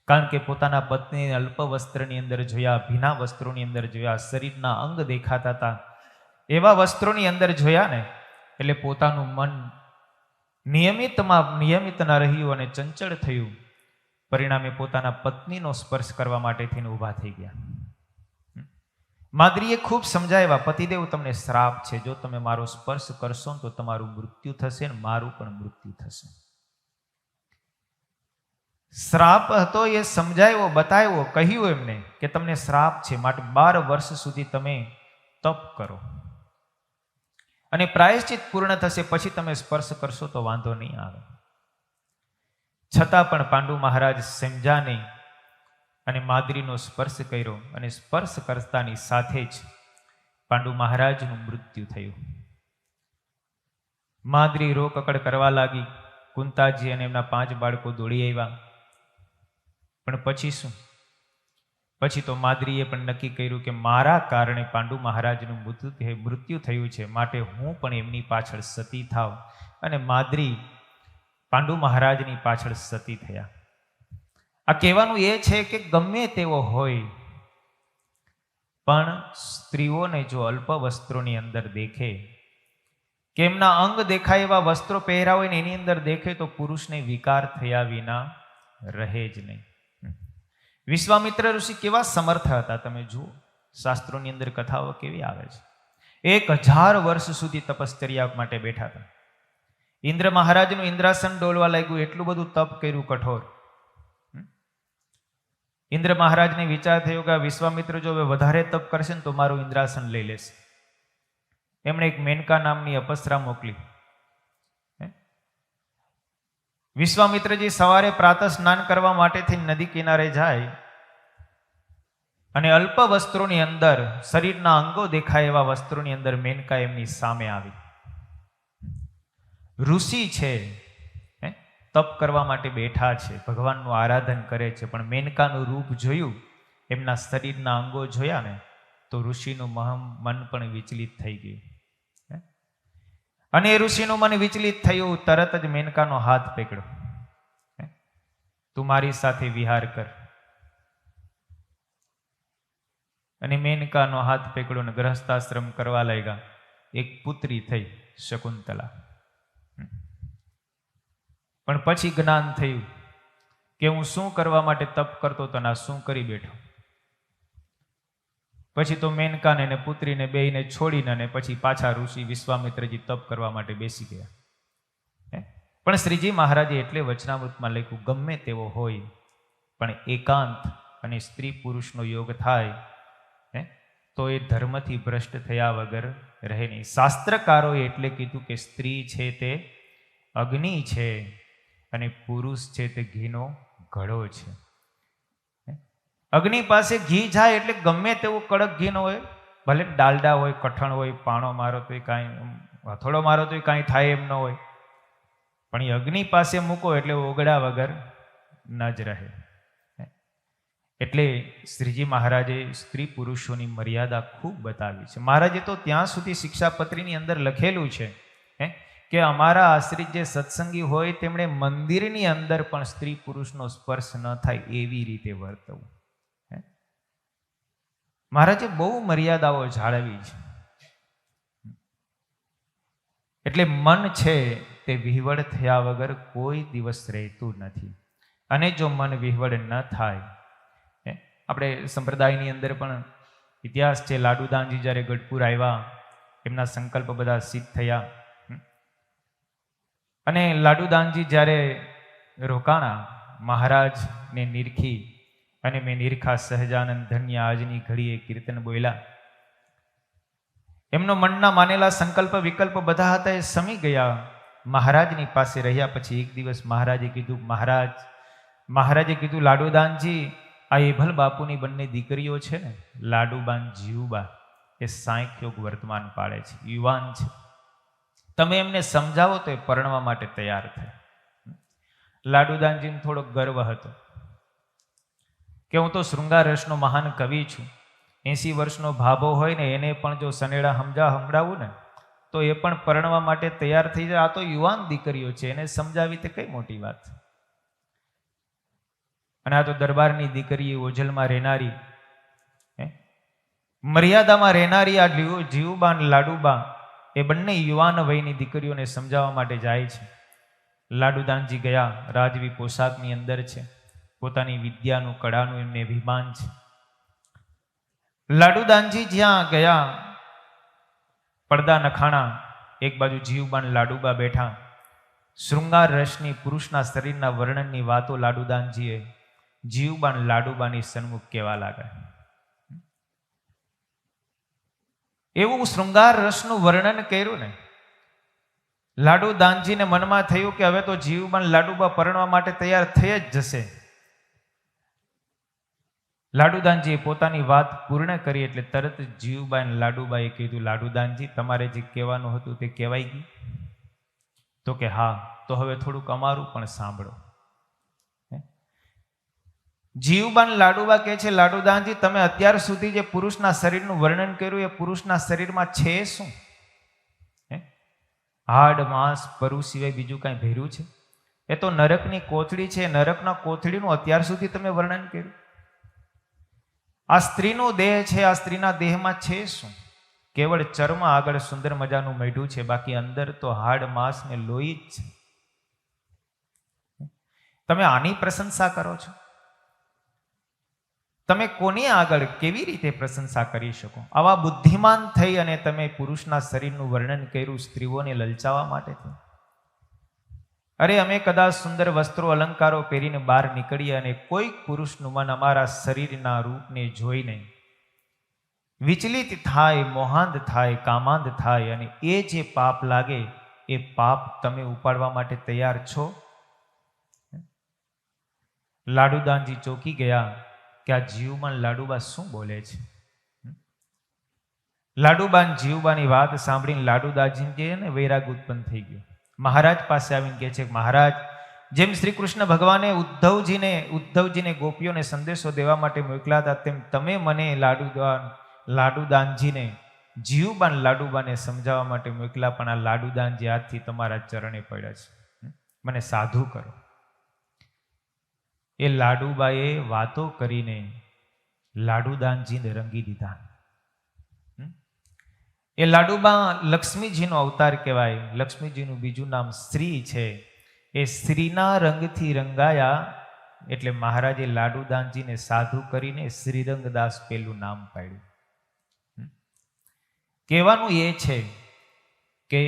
કારણ કે પોતાના પત્નીને અલ્પ વસ્ત્રની અંદર જોયા, ભીના વસ્ત્રોની અંદર જોયા, શરીરના અંગ દેખાતા હતા, એવા વસ્ત્રોની અંદર જોયા ને એટલે પોતાનું મન નિયમિત ન રહ્યું અને ચંચળ થયું. પરિણામે પોતાના પત્નીનો સ્પર્શ કરવા માટે થઈને ઊભા થઈ ગયા. માદ્રીએ ખૂબ સમજાવ્યા, પતિદેવ તમને શ્રાપ છે, જો તમે મારો સ્પર્શ કરશો તો તમારું મૃત્યુ થશે ને મારું પણ મૃત્યુ થશે. શ્રાપ હતો એ સમજાવ્યો, બતાવ્યો, કહ્યું એમને કે તમને શ્રાપ છે, માટે 12 વર્ષ સુધી તમે તપ કરો અને પ્રાયશ્ચિત પૂર્ણ થશે, પછી તમે સ્પર્શ કરશો તો વાંધો નહીં આવે. છતાં પણ પાંડુ મહારાજ સમજ્યા નહીં અને માદ્રીનો સ્પર્શ કર્યો અને સ્પર્શ કરતાની સાથે જ પાંડુ મહારાજનું મૃત્યુ થયું. માદ્રી રોકકડ કરવા લાગી. કુંતાજી અને એમના 5 બાળકો દોડી આવ્યા. પણ પછી શું? પછી તો માદ્રીએ પણ નક્કી કર્યું કે મારા કારણે પાંડુ મહારાજનું મૃત્યુ થયું છે, માટે હું પણ એમની પાછળ સતી થાવ. અને માદ્રી પાંડુ મહારાજની પાછળ સતી થયા. આ કહેવાનું એ છે કે ગમે તેવો હોય પણ સ્ત્રીઓને જો અલ્પ વસ્ત્રોની અંદર દેખે કે એમના અંગ દેખાય એવા વસ્ત્રો પહેર્યા હોય ને એની અંદર દેખે તો પુરુષને વિકાર થયા વિના રહે જ નહીં. વિશ્વામિત્ર ઋષિ કેવા સમર્થ હતા તમે જુઓ. શાસ્ત્રોની અંદર કથાઓ કેવી આવે છે. 1000 વર્ષ સુધી તપશ્ચર્યા માટે બેઠા હતા. ઇન્દ્ર મહારાજનું ઇન્દ્રાસન ડોલવા લાગ્યું, એટલું બધું તપ કર્યું કઠોર. ઇન્દ્ર મહારાજને વિચાર થયો કે વિશ્વામિત્ર જો હવે વધારે તપ કરશે ને તો મારું ઇન્દ્રાસન લઈ લેશે. એમણે એક મેનકા નામની અપસરા મોકલી. વિશ્વામિત્રજી સવારે પ્રાતઃ સ્નાન કરવા માટેથી નદી કિનારે જાય અને અલ્પ વસ્ત્રોની અંદર, શરીરના અંગો દેખાય એવા વસ્ત્રોની અંદર મેનકા એમની સામે આવી. ઋષિ છે, તપ કરવા માટે બેઠા છે, ભગવાનનું આરાધન કરે છે, પણ મેનકાનું રૂપ જોયું, એમના શરીરના અંગો જોયા ને તો ઋષિનું મન પણ વિચલિત થઈ ગયું. અને એ ઋષિનું મન વિચલિત થયું, તરત જ મેનકાનો હાથ પકડ્યો. તું મારી સાથે વિહાર કર. અને મેનકાનો હાથ પકડ્યો ને ગ્રહસ્થાશ્રમ કરવા લાગ્યા. એક પુત્રી થઈ શકુંતલા. પણ પછી જ્ઞાન થયું કે હું શું કરવા માટે તપ કરતો હતો ને શું કરી બેઠો. પછી તો મેનકાને ને પુત્રીને બેયને છોડીને અને પછી પાછા ઋષિ વિશ્વામિત્રજી તપ કરવા માટે બેસી ગયા. પણ શ્રીજી મહારાજે એટલે વચનામૃતમાં લખ્યું, ગમે તેવો હોય પણ એકાંત અને સ્ત્રી પુરુષનો યોગ થાય તો એ ધર્મથી ભ્રષ્ટ થયા વગર રહે નહીં. શાસ્ત્રકારોએ એટલે કીધું કે સ્ત્રી છે તે અગ્નિ છે અને પુરુષ છે તે ઘીનો ઘડો છે. અગ્નિ પાસે ઘી જાય એટલે ગમે તેવું કડક ઘી ન હોય, ભલે ડાલડા હોય, કઠણ હોય, પાણો મારો તો કાંઈ, હથોડો મારો તો કાંઈ થાય એમ ન હોય, પણ એ અગ્નિ પાસે મૂકો એટલે ઓગળા વગર ન જ રહે. એટલે શ્રીજી મહારાજે સ્ત્રી પુરુષોની મર્યાદા ખૂબ બતાવી છે. મહારાજે તો ત્યાં સુધી શિક્ષાપત્રીની અંદર લખેલું છે કે અમારા આશ્રિત જે સત્સંગી હોય તેમણે મંદિરની અંદર પણ સ્ત્રી પુરુષનો સ્પર્શ ન થાય એવી રીતે વર્તવું. મહારાજે બહુ મર્યાદાઓ જાળવી છે. એટલે મન છે તે વિહવળ થયા વગર કોઈ દિવસ રહેતું નથી. અને જો મન વિહવળ ન થાય, આપણે સંપ્રદાયની અંદર પણ ઇતિહાસ છે, લાડુદાનજી જ્યારે ગઢપુર આવ્યા, એમના સંકલ્પ બધા સિદ્ધ થયા. અને લાડુદાનજી જ્યારે રોકાણા, મહારાજને નિરખી અને મેં નિરખા સહજાનંદ ધન્ય આજની ઘડીએ કીર્તન બોલ્યા. એમનો મનના માનેલા સંકલ્પ વિકલ્પ બધા હતા એ સમી ગયા. મહારાજની પાસે રહ્યા પછી એક દિવસ મહારાજે કીધું લાડુદાનજી, આ એભલ બાપુની બંને દીકરીઓ છે ને, લાડુબાન જીવુબા, એ સાંખ્યોગ વર્તમાન પાડે છે, યુવાન છે, તમે એમને સમજાવો તો એ પરણવા માટે તૈયાર થાય. લાડુદાનજીને થોડો ગર્વ હતો કે હું તો શૃંગાર રસનો મહાન કવિ છું, 80 વર્ષનો ભાભો હોય ને એને પણ જો સનેડા સંભળાવું ને તો એ પણ પરણવા માટે તૈયાર થઈ જાય. આ તો યુવાન દીકરીઓ છે, એને સમજાવી તે કઈ મોટી વાત. અને આ તો દરબારની દીકરી, ઓજલમાં રહેનારી, મર્યાદામાં રહેનારી આ જીવુબા અને લાડુબા એ બંને યુવાન વયની દીકરીઓને સમજાવવા માટે જાય છે. લાડુદાનજી ગયા, રાજવી પોશાકની અંદર છે, પોતાની વિદ્યાનું કળાનું એમને અભિમાન છે. લાડુદાનજી જ્યાં ગયા, પડદા નખાણા, એક બાજુ જીવુબા અને લાડુબા બેઠા. શૃંગાર રસની, પુરુષના શરીરના વર્ણનની વાતો લાડુદાનજીએ જીવુબા અને લાડુબાની સન્મુખ કહેવા લાગ્યા. એવું શૃંગાર રસનું વર્ણન કર્યું ને, લાડુદાનજીને મનમાં થયું કે હવે તો જીવુબા અને લાડુબા પરણવા માટે તૈયાર થઈ જ જશે. લાડુદાનજીએ પોતાની વાત પૂર્ણ કરી એટલે તરત જીવુબા અને લાડુબાએ કીધું, લાડુદાનજી તમારે જે કહેવાનું હતું તે કહેવાઈ ગયું. તો કે હા, તો હવે થોડુંક અમારું પણ સાંભળો. જીવબાન લાડુબા કહે છે, લાડુદાનજી તમે અત્યાર સુધી જે પુરુષના શરીરનું વર્ણન કર્યું એ પુરુષના શરીરમાં છે શું? હાડ માંસ પરુ સિવાય બીજું કાંઈ ભેર્યું છે? એ તો નરકની કોથળી છે. નરકના કોથળીનું અત્યાર સુધી તમે વર્ણન કર્યું. આ સ્ત્રીનો દેહ છે, આ સ્ત્રીના દેહમાં છે શું? કેવળ ચર્મ આગળ સુંદર મજાનું મઢ્યું છે, બાકી અંદર તો હાડ માંસ ને લોહી જ છે. તમે આની પ્રશંસા કરો છો? તમે કોની આગળ કેવી રીતે પ્રશંસા કરી શકો? આવા બુદ્ધિમાન થઈ અને તમે પુરુષના શરીરનું વર્ણન કર્યું સ્ત્રીઓને લલચાવવા માટે. અરે અમે કદાચ સુંદર વસ્ત્રો અલંકારો પહેરીને બહાર નીકળીએ અને કોઈક પુરુષનું મન અમારા શરીરના રૂપને જોઈને વિચલિત થાય, મોહાંધ થાય, કામાંધ થાય અને એ જે પાપ લાગે એ પાપ તમે ઉપાડવા માટે તૈયાર છો? લાડુદાનજી ચોંકી ગયા કે આ જીવબાન લાડુબા શું બોલે છે. લાડુબાન જીવબાની વાત સાંભળીને લાડુદાનજીને વૈરાગ ઉત્પન્ન થઈ ગયો. મહારાજ પાસે આવીને કહે છે, મહારાજ, જેમ શ્રી કૃષ્ણ ભગવાને ઉદ્ધવજીને ગોપીઓને સંદેશો દેવા માટે મોકલ્યા હતા, તેમ તમે મને લાડુદાનજીને જીવબાન લાડુબાને સમજાવવા માટે મોકલ્યા, પણ આ લાડુદાનજી આજથી તમારા ચરણે પડ્યા છે. મને સાધુ કરો. એ લાડુબાએ વાતો કરીને લાડુદાનજીને રંગી દીધા. એ લાડુબા લક્ષ્મીજીનો અવતાર કહેવાય. લક્ષ્મીજીનું બીજું નામ શ્રી છે. એ શ્રીના રંગથી રંગાયા એટલે મહારાજે લાડુદાનજીને સાધુ કરીને શ્રીરંગદાસ પેલું નામ પાડ્યું. કહેવાનું એ છે કે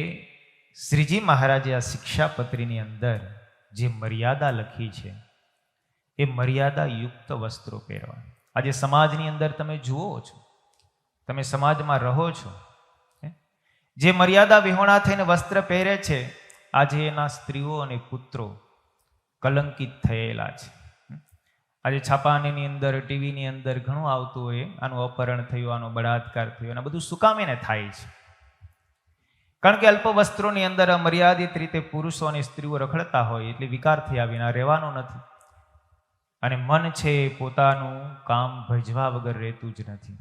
શ્રીજી મહારાજે આ શિક્ષાપત્રીની અંદર જે મર્યાદા લખી છે એ મર્યાદા યુક્ત વસ્ત્રો પહેરવા. આજે સમાજની અંદર તમે જુઓ છો, તમે સમાજમાં રહો છો, જે મર્યાદા વિહોણા થઈને વસ્ત્ર પહેરે છે, આજે એના સ્ત્રીઓ અને પુત્રો કલંકિત થયેલા છે. આજે છાપાની અંદર, ટીવીની અંદર ઘણું આવતું હોય, આનું અપહરણ થયું, આનો બળાત્કાર થયો, અને બધું શું કામ એને થાય છે? કારણ કે અલ્પ વસ્ત્રોની અંદર મર્યાદિત રીતે પુરુષો અને સ્ત્રીઓ રખડતા હોય એટલે વિકાર થયા વિના રહેવાનો નથી. અને મન છે પોતાનું કામ ભજવા વગર રહેતું જ નથી.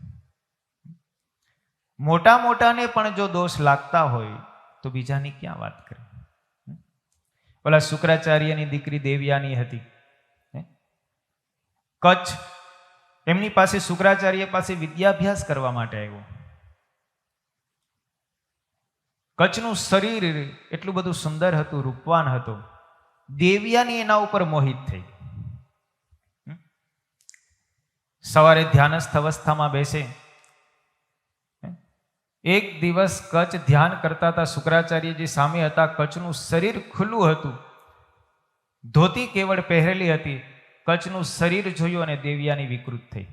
મોટા મોટાને પણ જો દોષ લાગતા હોય તો બીજાની ક્યાં વાત કરે? ઓલા શુક્રાચાર્યની દીકરી દેવયાની હતી, કચ્છ. એમની પાસે શુક્રાચાર્ય પાસે વિદ્યાભ્યાસ કરવા માટે આવ્યો. કચ્છનું શરીર એટલું બધું સુંદર હતું, રૂપવાન હતું. દેવયાની એના ઉપર મોહિત થઈ. સવારે ધ્યાનસ્થ અવસ્થામાં બેસે. એક દિવસ કચ્છ ધ્યાન કરતા હતા, શુક્રાચાર્યજી સામે હતા. કચ્છનું શરીર ખુલ્લું હતું, ધોતી કેવળ પહેરેલી હતી. કચ્છનું શરીર જોયું અને દેવયાની વિકૃત થઈ.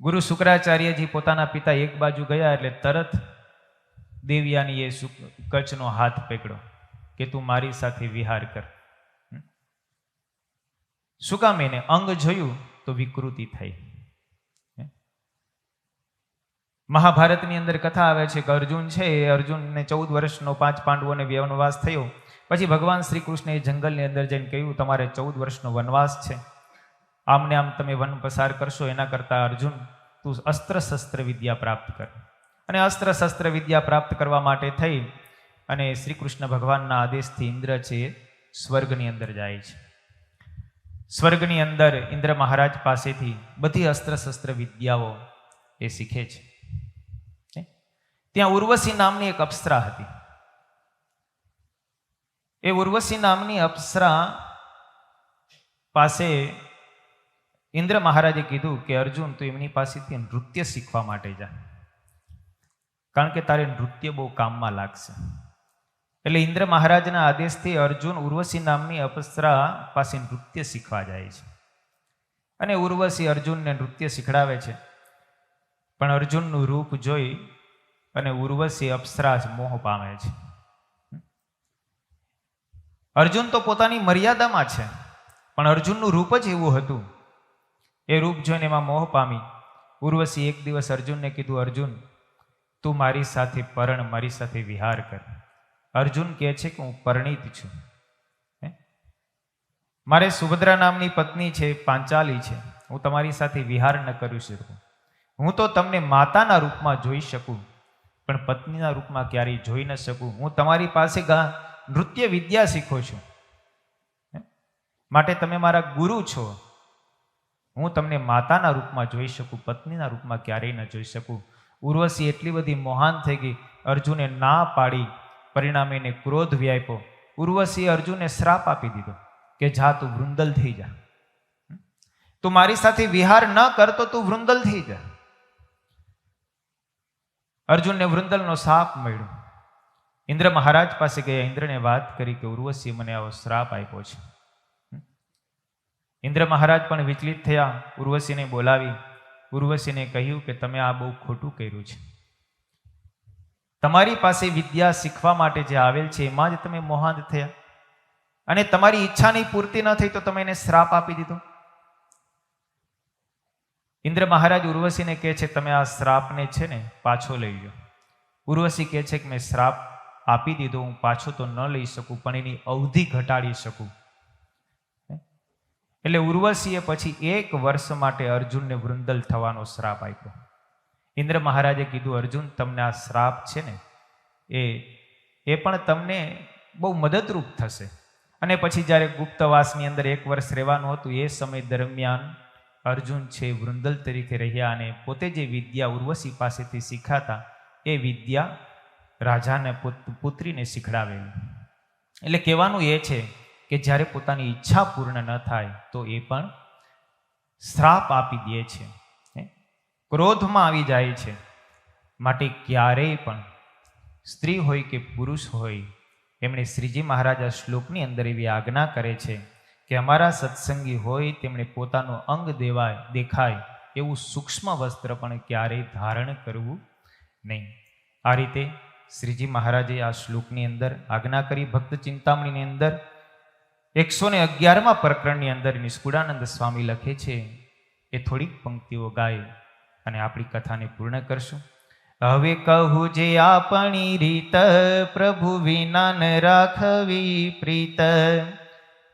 ગુરુ શુક્રાચાર્યજી પોતાના પિતા એક બાજુ ગયા એટલે તરત દેવયાની એ કચ્છનો હાથ પકડ્યો કે તું મારી સાથે વિહાર કર. શું કામ? એને અંગ જોયું તો વિકૃતિ થઈ. મહાભારતની અંદર કથા આવે છે કે અર્જુન છે, એ અર્જુનને 14 વર્ષનો 5 પાંડવોને વનવાસ થયો. પછી ભગવાન શ્રી કૃષ્ણે જંગલની અંદર જઈને કહ્યું, તમારે 14 વર્ષનો વનવાસ છે, આમને આમ તમે વન પસાર કરશો, એના કરતાં અર્જુન તું અસ્ત્ર શસ્ત્ર વિદ્યા પ્રાપ્ત કર. અને અસ્ત્ર શસ્ત્ર વિદ્યા પ્રાપ્ત કરવા માટે થઈ અને શ્રી કૃષ્ણ ભગવાનના આદેશથી ઇન્દ્ર છે સ્વર્ગની અંદર જાય છે. સ્વર્ગની અંદર ઇન્દ્ર મહારાજ પાસેથી બધી અસ્ત્ર શસ્ત્ર વિદ્યાઓ એ શીખે છે. ત્યાં ઉર્વશી નામની એક અપ્સરા હતી. એ ઉર્વશી નામની અપ્સરા પાસે ઇન્દ્ર મહારાજે કીધું કે અર્જુન તું એમની પાસેથી નૃત્ય શીખવા માટે જા, કારણ કે તારે નૃત્ય બહુ કામમાં લાગશે. એટલે ઇન્દ્ર મહારાજના આદેશથી અર્જુન ઉર્વશી નામની અપ્સરા પાસે નૃત્ય શીખવા જાય છે. અને ઉર્વશી અર્જુનને નૃત્ય શીખડાવે છે. પણ અર્જુનનું રૂપ જોઈ અને ઉર્વશી અપ્સરા મોહ પામે છે. અર્જુન તો પોતાની મર્યાદામાં છે, પણ અર્જુનનું રૂપ જ એવું હતું. એ રૂપ જોઈને એમાં મોહ પામી. ઉર્વશી એક દિવસ અર્જુનને કીધું, અર્જુન તું મારી સાથે પરણ, મારી સાથે વિહાર કર. અર્જુન કહે છે કે હું પરિણીત છું. મારે સુભદ્રા નામની પત્ની છે, પાંચાલી છે. હું તમારી સાથે વિહાર ન કરી શકું. હું તો તમને માતાના રૂપમાં જોઈ શકું, પણ પત્નીના રૂપમાં ક્યારેય જોઈ ન શકું. હું તમારી પાસે નૃત્ય વિદ્યા શીખો છું, માટે તમે મારા ગુરુ છો. હું તમને માતાના રૂપમાં જોઈ શકું, પત્નીના રૂપમાં ક્યારેય ન જોઈ શકું. ઉર્વશી એટલી બધી મોહાન થઈ ગઈ, અર્જુને ના પાડી, પરિણામે એને ક્રોધ વ્યાપ્યો. ઉર્વશીએ અર્જુનને શ્રાપ આપી દીધો કે જા તું વૃંદલ થઈ જા, તું મારી સાથે વિહાર ન કરતો તું વૃંદલ થઈ જા. અર્જુનને વૃંદલનો શાપ મળ્યો. ઇન્દ્ર મહારાજ પાસે ગયા, ઇન્દ્રને વાત કરી કે ઉર્વશી મને આવો શ્રાપ આપ્યો છે. ઇન્દ્ર મહારાજ પણ વિચલિત થયા, ઉર્વશીને બોલાવી. ઉર્વશીને કહ્યું કે તમે આ બહુ ખોટું કર્યું છે. તમારી પાસે વિદ્યા શીખવા માટે જે આવેલ છે એમાં જ તમે મોહાંત થયા, અને તમારી ઈચ્છાની પૂર્તિ ન થઈ તો તમે એને શ્રાપ આપી દીધો. ઇન્દ્ર મહારાજ ઉર્વશીને કહે છે તમે આ શ્રાપને છે ને પાછો લઈ લો. ઉર્વશી કહે છે કે મેં શ્રાપ આપી દીધો, હું પાછો તો ન લઈ શકું, પણ એની અવધિ ઘટાડી શકું. એટલે ઉર્વશીએ પછી 1 વર્ષ માટે અર્જુનને વૃંદલ થવાનો શ્રાપ આપ્યો. ઇન્દ્ર મહારાજે કીધું અર્જુન તમને આ શ્રાપ છે ને એ પણ તમને બહુ મદદરૂપ થશે. અને પછી જ્યારે ગુપ્તવાસની અંદર 1 વર્ષ રહેવાનું હતું, એ સમય દરમિયાન અર્જુન છે વૃંદલ તરીકે રહ્યા, અને પોતે જે વિદ્યા ઉર્વશી પાસેથી શીખાતા એ વિદ્યા રાજાને પુત્રીને શીખડાવેલી. એટલે કહેવાનું એ છે કે જ્યારે પોતાની ઈચ્છા પૂર્ણ ન થાય તો એ પણ શ્રાપ આપી દે છે, ક્રોધમાં આવી જાય છે. માટે ક્યારેય પણ સ્ત્રી હોય કે પુરુષ હોય, એમણે શ્રીજી મહારાજ આ શ્લોકની અંદર એવી આજ્ઞા કરે છે કે અમારા સત્સંગી હોય તેમણે પોતાનું અંગ દેખાય એવું સૂક્ષ્મ વસ્ત્ર પણ ક્યારેય ધારણ કરવું નહીં. આ રીતે શ્રીજી મહારાજે આ શ્લોકની અંદર આજ્ઞા કરી. ભક્ત ચિંતામણીની અંદર 111મા પ્રકરણની અંદર નિષ્કુળાનંદ સ્વામી લખે છે, એ થોડીક પંક્તિઓ ગાય અને આપણી કથાને પૂર્ણ કરશું. હવે કહું જે આપણી રીત, પ્રભુ વિના ન રાખવી પ્રીત.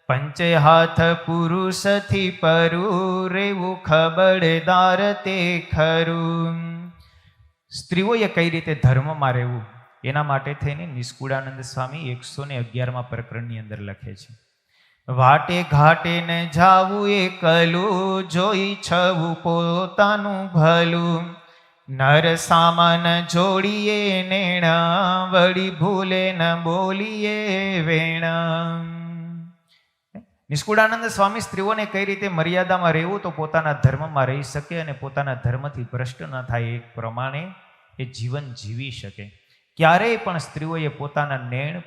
પંચ હાથ પુરુષથી પરું, રેવું ખબરદાર તે ખરું. સ્ત્રીઓએ કઈ રીતે ધર્મમાં રહેવું એના માટે થઈને નિષ્કુળાનંદ સ્વામી 111મા પ્રકરણની અંદર લખે છે. વાટે ઘાટે ન જાવું એકલું, જોઈ છવું પોતાનું ભલું. નર સામાન જોડીએ નેણા, વળી ભૂલે ન બોલીએ વેણા. નિષ્કુળાનંદ સ્વામી સ્ત્રીઓને કઈ રીતે મર્યાદામાં રહેવું તો પોતાના ધર્મમાં રહી શકે અને પોતાના ધર્મથી ભ્રષ્ટ ન થાય, એ પ્રમાણે એ જીવન જીવી શકે. ક્યારેય પણ સ્ત્રીઓએ પોતાના નેણ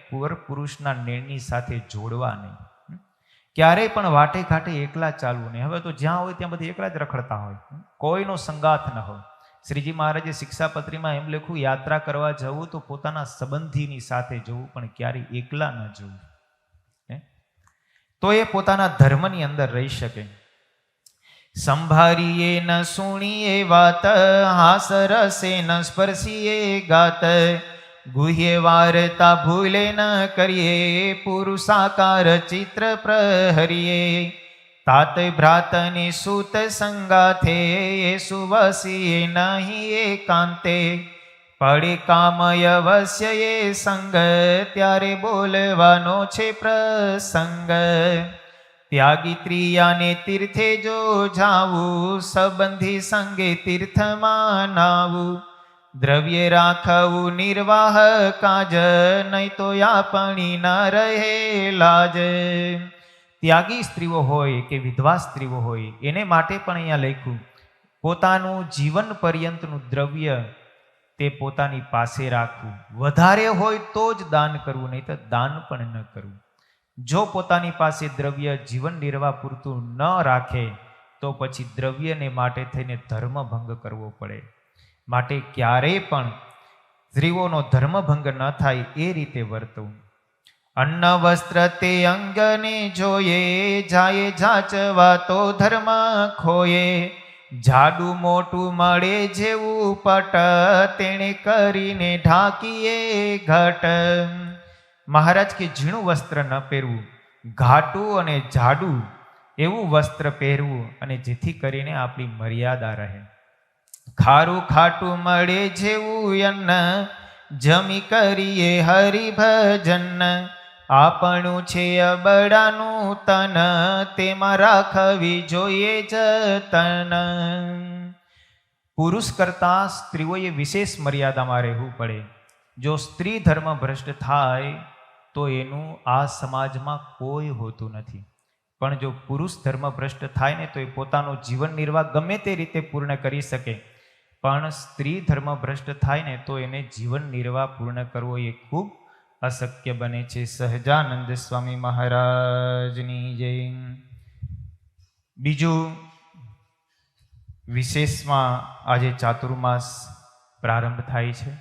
પુરુષના નેણની સાથે જોડવા નહીં. ક્યારેય પણ વાટે ઘાટે એકલા ચાલવું નહીં. હવે તો જ્યાં હોય ત્યાં બધી એકલા જ રખડતા હોય, કોઈનો સંગાથ ન હોય. શ્રીજી મહારાજે શિક્ષાપત્રીમાં એમ લખ્યું, યાત્રા કરવા જવું તો પોતાના સંબંધીની સાથે જવું, પણ ક્યારેય એકલા ન જવું. તો એ પોતાના ધર્મની અંદર રહી શકે. સંભારીએ ન સુણીએ વાત, હાસ રસે ન સ્પર્શીએ ગાત. ગુહ્ય વાર્તા ભૂલે ન કરીએ, પુરુષાકાર ચિત્ર પ્રહરીએ. તાત ભ્રાતની સૂત સંગાથે, સુવસીએ નહીં એકાંતે. પડે કામય અવશ્ય એ સંગ, ત્યારે બોલવાનો છે પ્રસંગ. ત્યાગી ત્રિયાને તીર્થે જો જાવું, સંબંધી સંગે તીર્થમાં નાવું. દ્રવ્ય રાખવું નિર્વાહ કાજ, નહીં તો આપણી ન રહે લાજ. ત્યાગી સ્ત્રીઓ હોય કે વિધવા સ્ત્રીઓ હોય, એને માટે પણ અહીંયા લખ્યું, પોતાનું જીવન પર્યંતનું દ્રવ્ય તે પોતાની પાસે રાખવું. વધારે હોય તો જ દાન કરવું, નહીં તો દાન પણ ન કરવું. જો પોતાની પાસે દ્રવ્ય જીવન નિર્વાહ પૂરતું ન રાખે તો પછી દ્રવ્યને માટે થઈને ધર્મભંગ કરવો પડે. માટે ક્યારેય પણ સ્ત્રીઓનો ધર્મભંગ ન થાય એ રીતે વર્તવું. અન્ન વસ્ત્ર તે અંગને જોઈએ, જાય જાચવા તો ધર્મ ખોયે. જાડું મોટું મળે જેવું પટ, તેણે કરીને ઢાંકીએ ઘટ. મહારાજ કે ઝીણું વસ્ત્ર ન પહેરવું, ઘાટું અને જાડું એવું વસ્ત્ર પહેરવું, અને જેથી કરીને આપણી મર્યાદા રહે. ખારું ખાટું મળે જેવું અન્ન, જમી કરીએ હરિભજન. આપણું છે અબડાનું તન, તેમાં રાખવી જોઈએ જતન. પુરુષ કરતાં સ્ત્રીઓએ વિશેષ મર્યાદામાં રહેવું પડે. જો સ્ત્રી ધર્મ ભ્રષ્ટ થાય તો એનું આ સમાજમાં કોઈ હોતું નથી. પણ જો પુરુષ ધર્મ ભ્રષ્ટ થાય ને તો એ પોતાનો જીવન નિર્વાહ ગમે તે રીતે પૂર્ણ કરી શકે, પણ સ્ત્રી ધર્મ ભ્રષ્ટ થાય ને તો એને જીવન નિર્વાહ પૂર્ણ કરવો એ ખૂબ અશક્ય બને છે. સહજાનંદ સ્વામી મહારાજની જય. બીજું વિશેષમાં આજે ચાતુર્માસ પ્રારંભ થાય છે.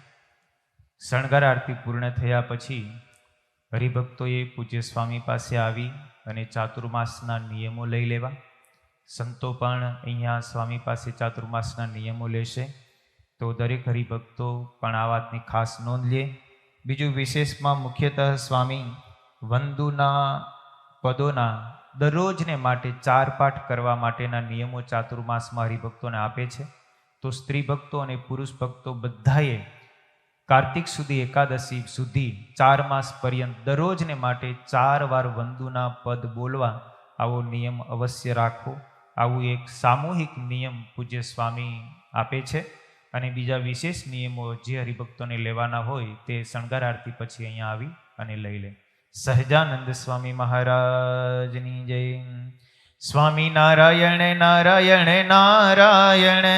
શણગાર આરતી પૂર્ણ થયા પછી હરિભક્તોએ પૂજ્ય સ્વામી પાસે આવી અને ચાતુર્માસના નિયમો લઈ લેવા. સંતો પણ અહીંયા સ્વામી પાસે ચાતુર્માસના નિયમો લેશે, તો દરેક હરિભક્તો પણ આ વાતની ખાસ નોંધ લે. બીજું વિશેષમાં મુખ્યતઃ સ્વામી વંદુના પદોના દરરોજને માટે 4 પાઠ કરવા માટેના નિયમો ચાતુર્માસમાં હરિભક્તોને આપે છે. તો સ્ત્રી ભક્તો અને પુરુષ ભક્તો બધાએ કાર્તિક સુધી એકાદશી સુધી 4 માસ પર્યંત દરરોજને માટે 4 વાર વંદુના પદ બોલવા, આવો નિયમ અવશ્ય રાખો. આવું એક સામૂહિક નિયમ પૂજ્ય સ્વામી આપે છે. અને બીજા વિશેષ નિયમો જે હરિભક્તોને લેવાના હોય તે શણગાર આરતી પછી અહીંયા આવી અને લઈ લે. સહજાનંદ સ્વામી મહારાજની જય. સ્વામી નારાયણ નારાયણ નારાયણ.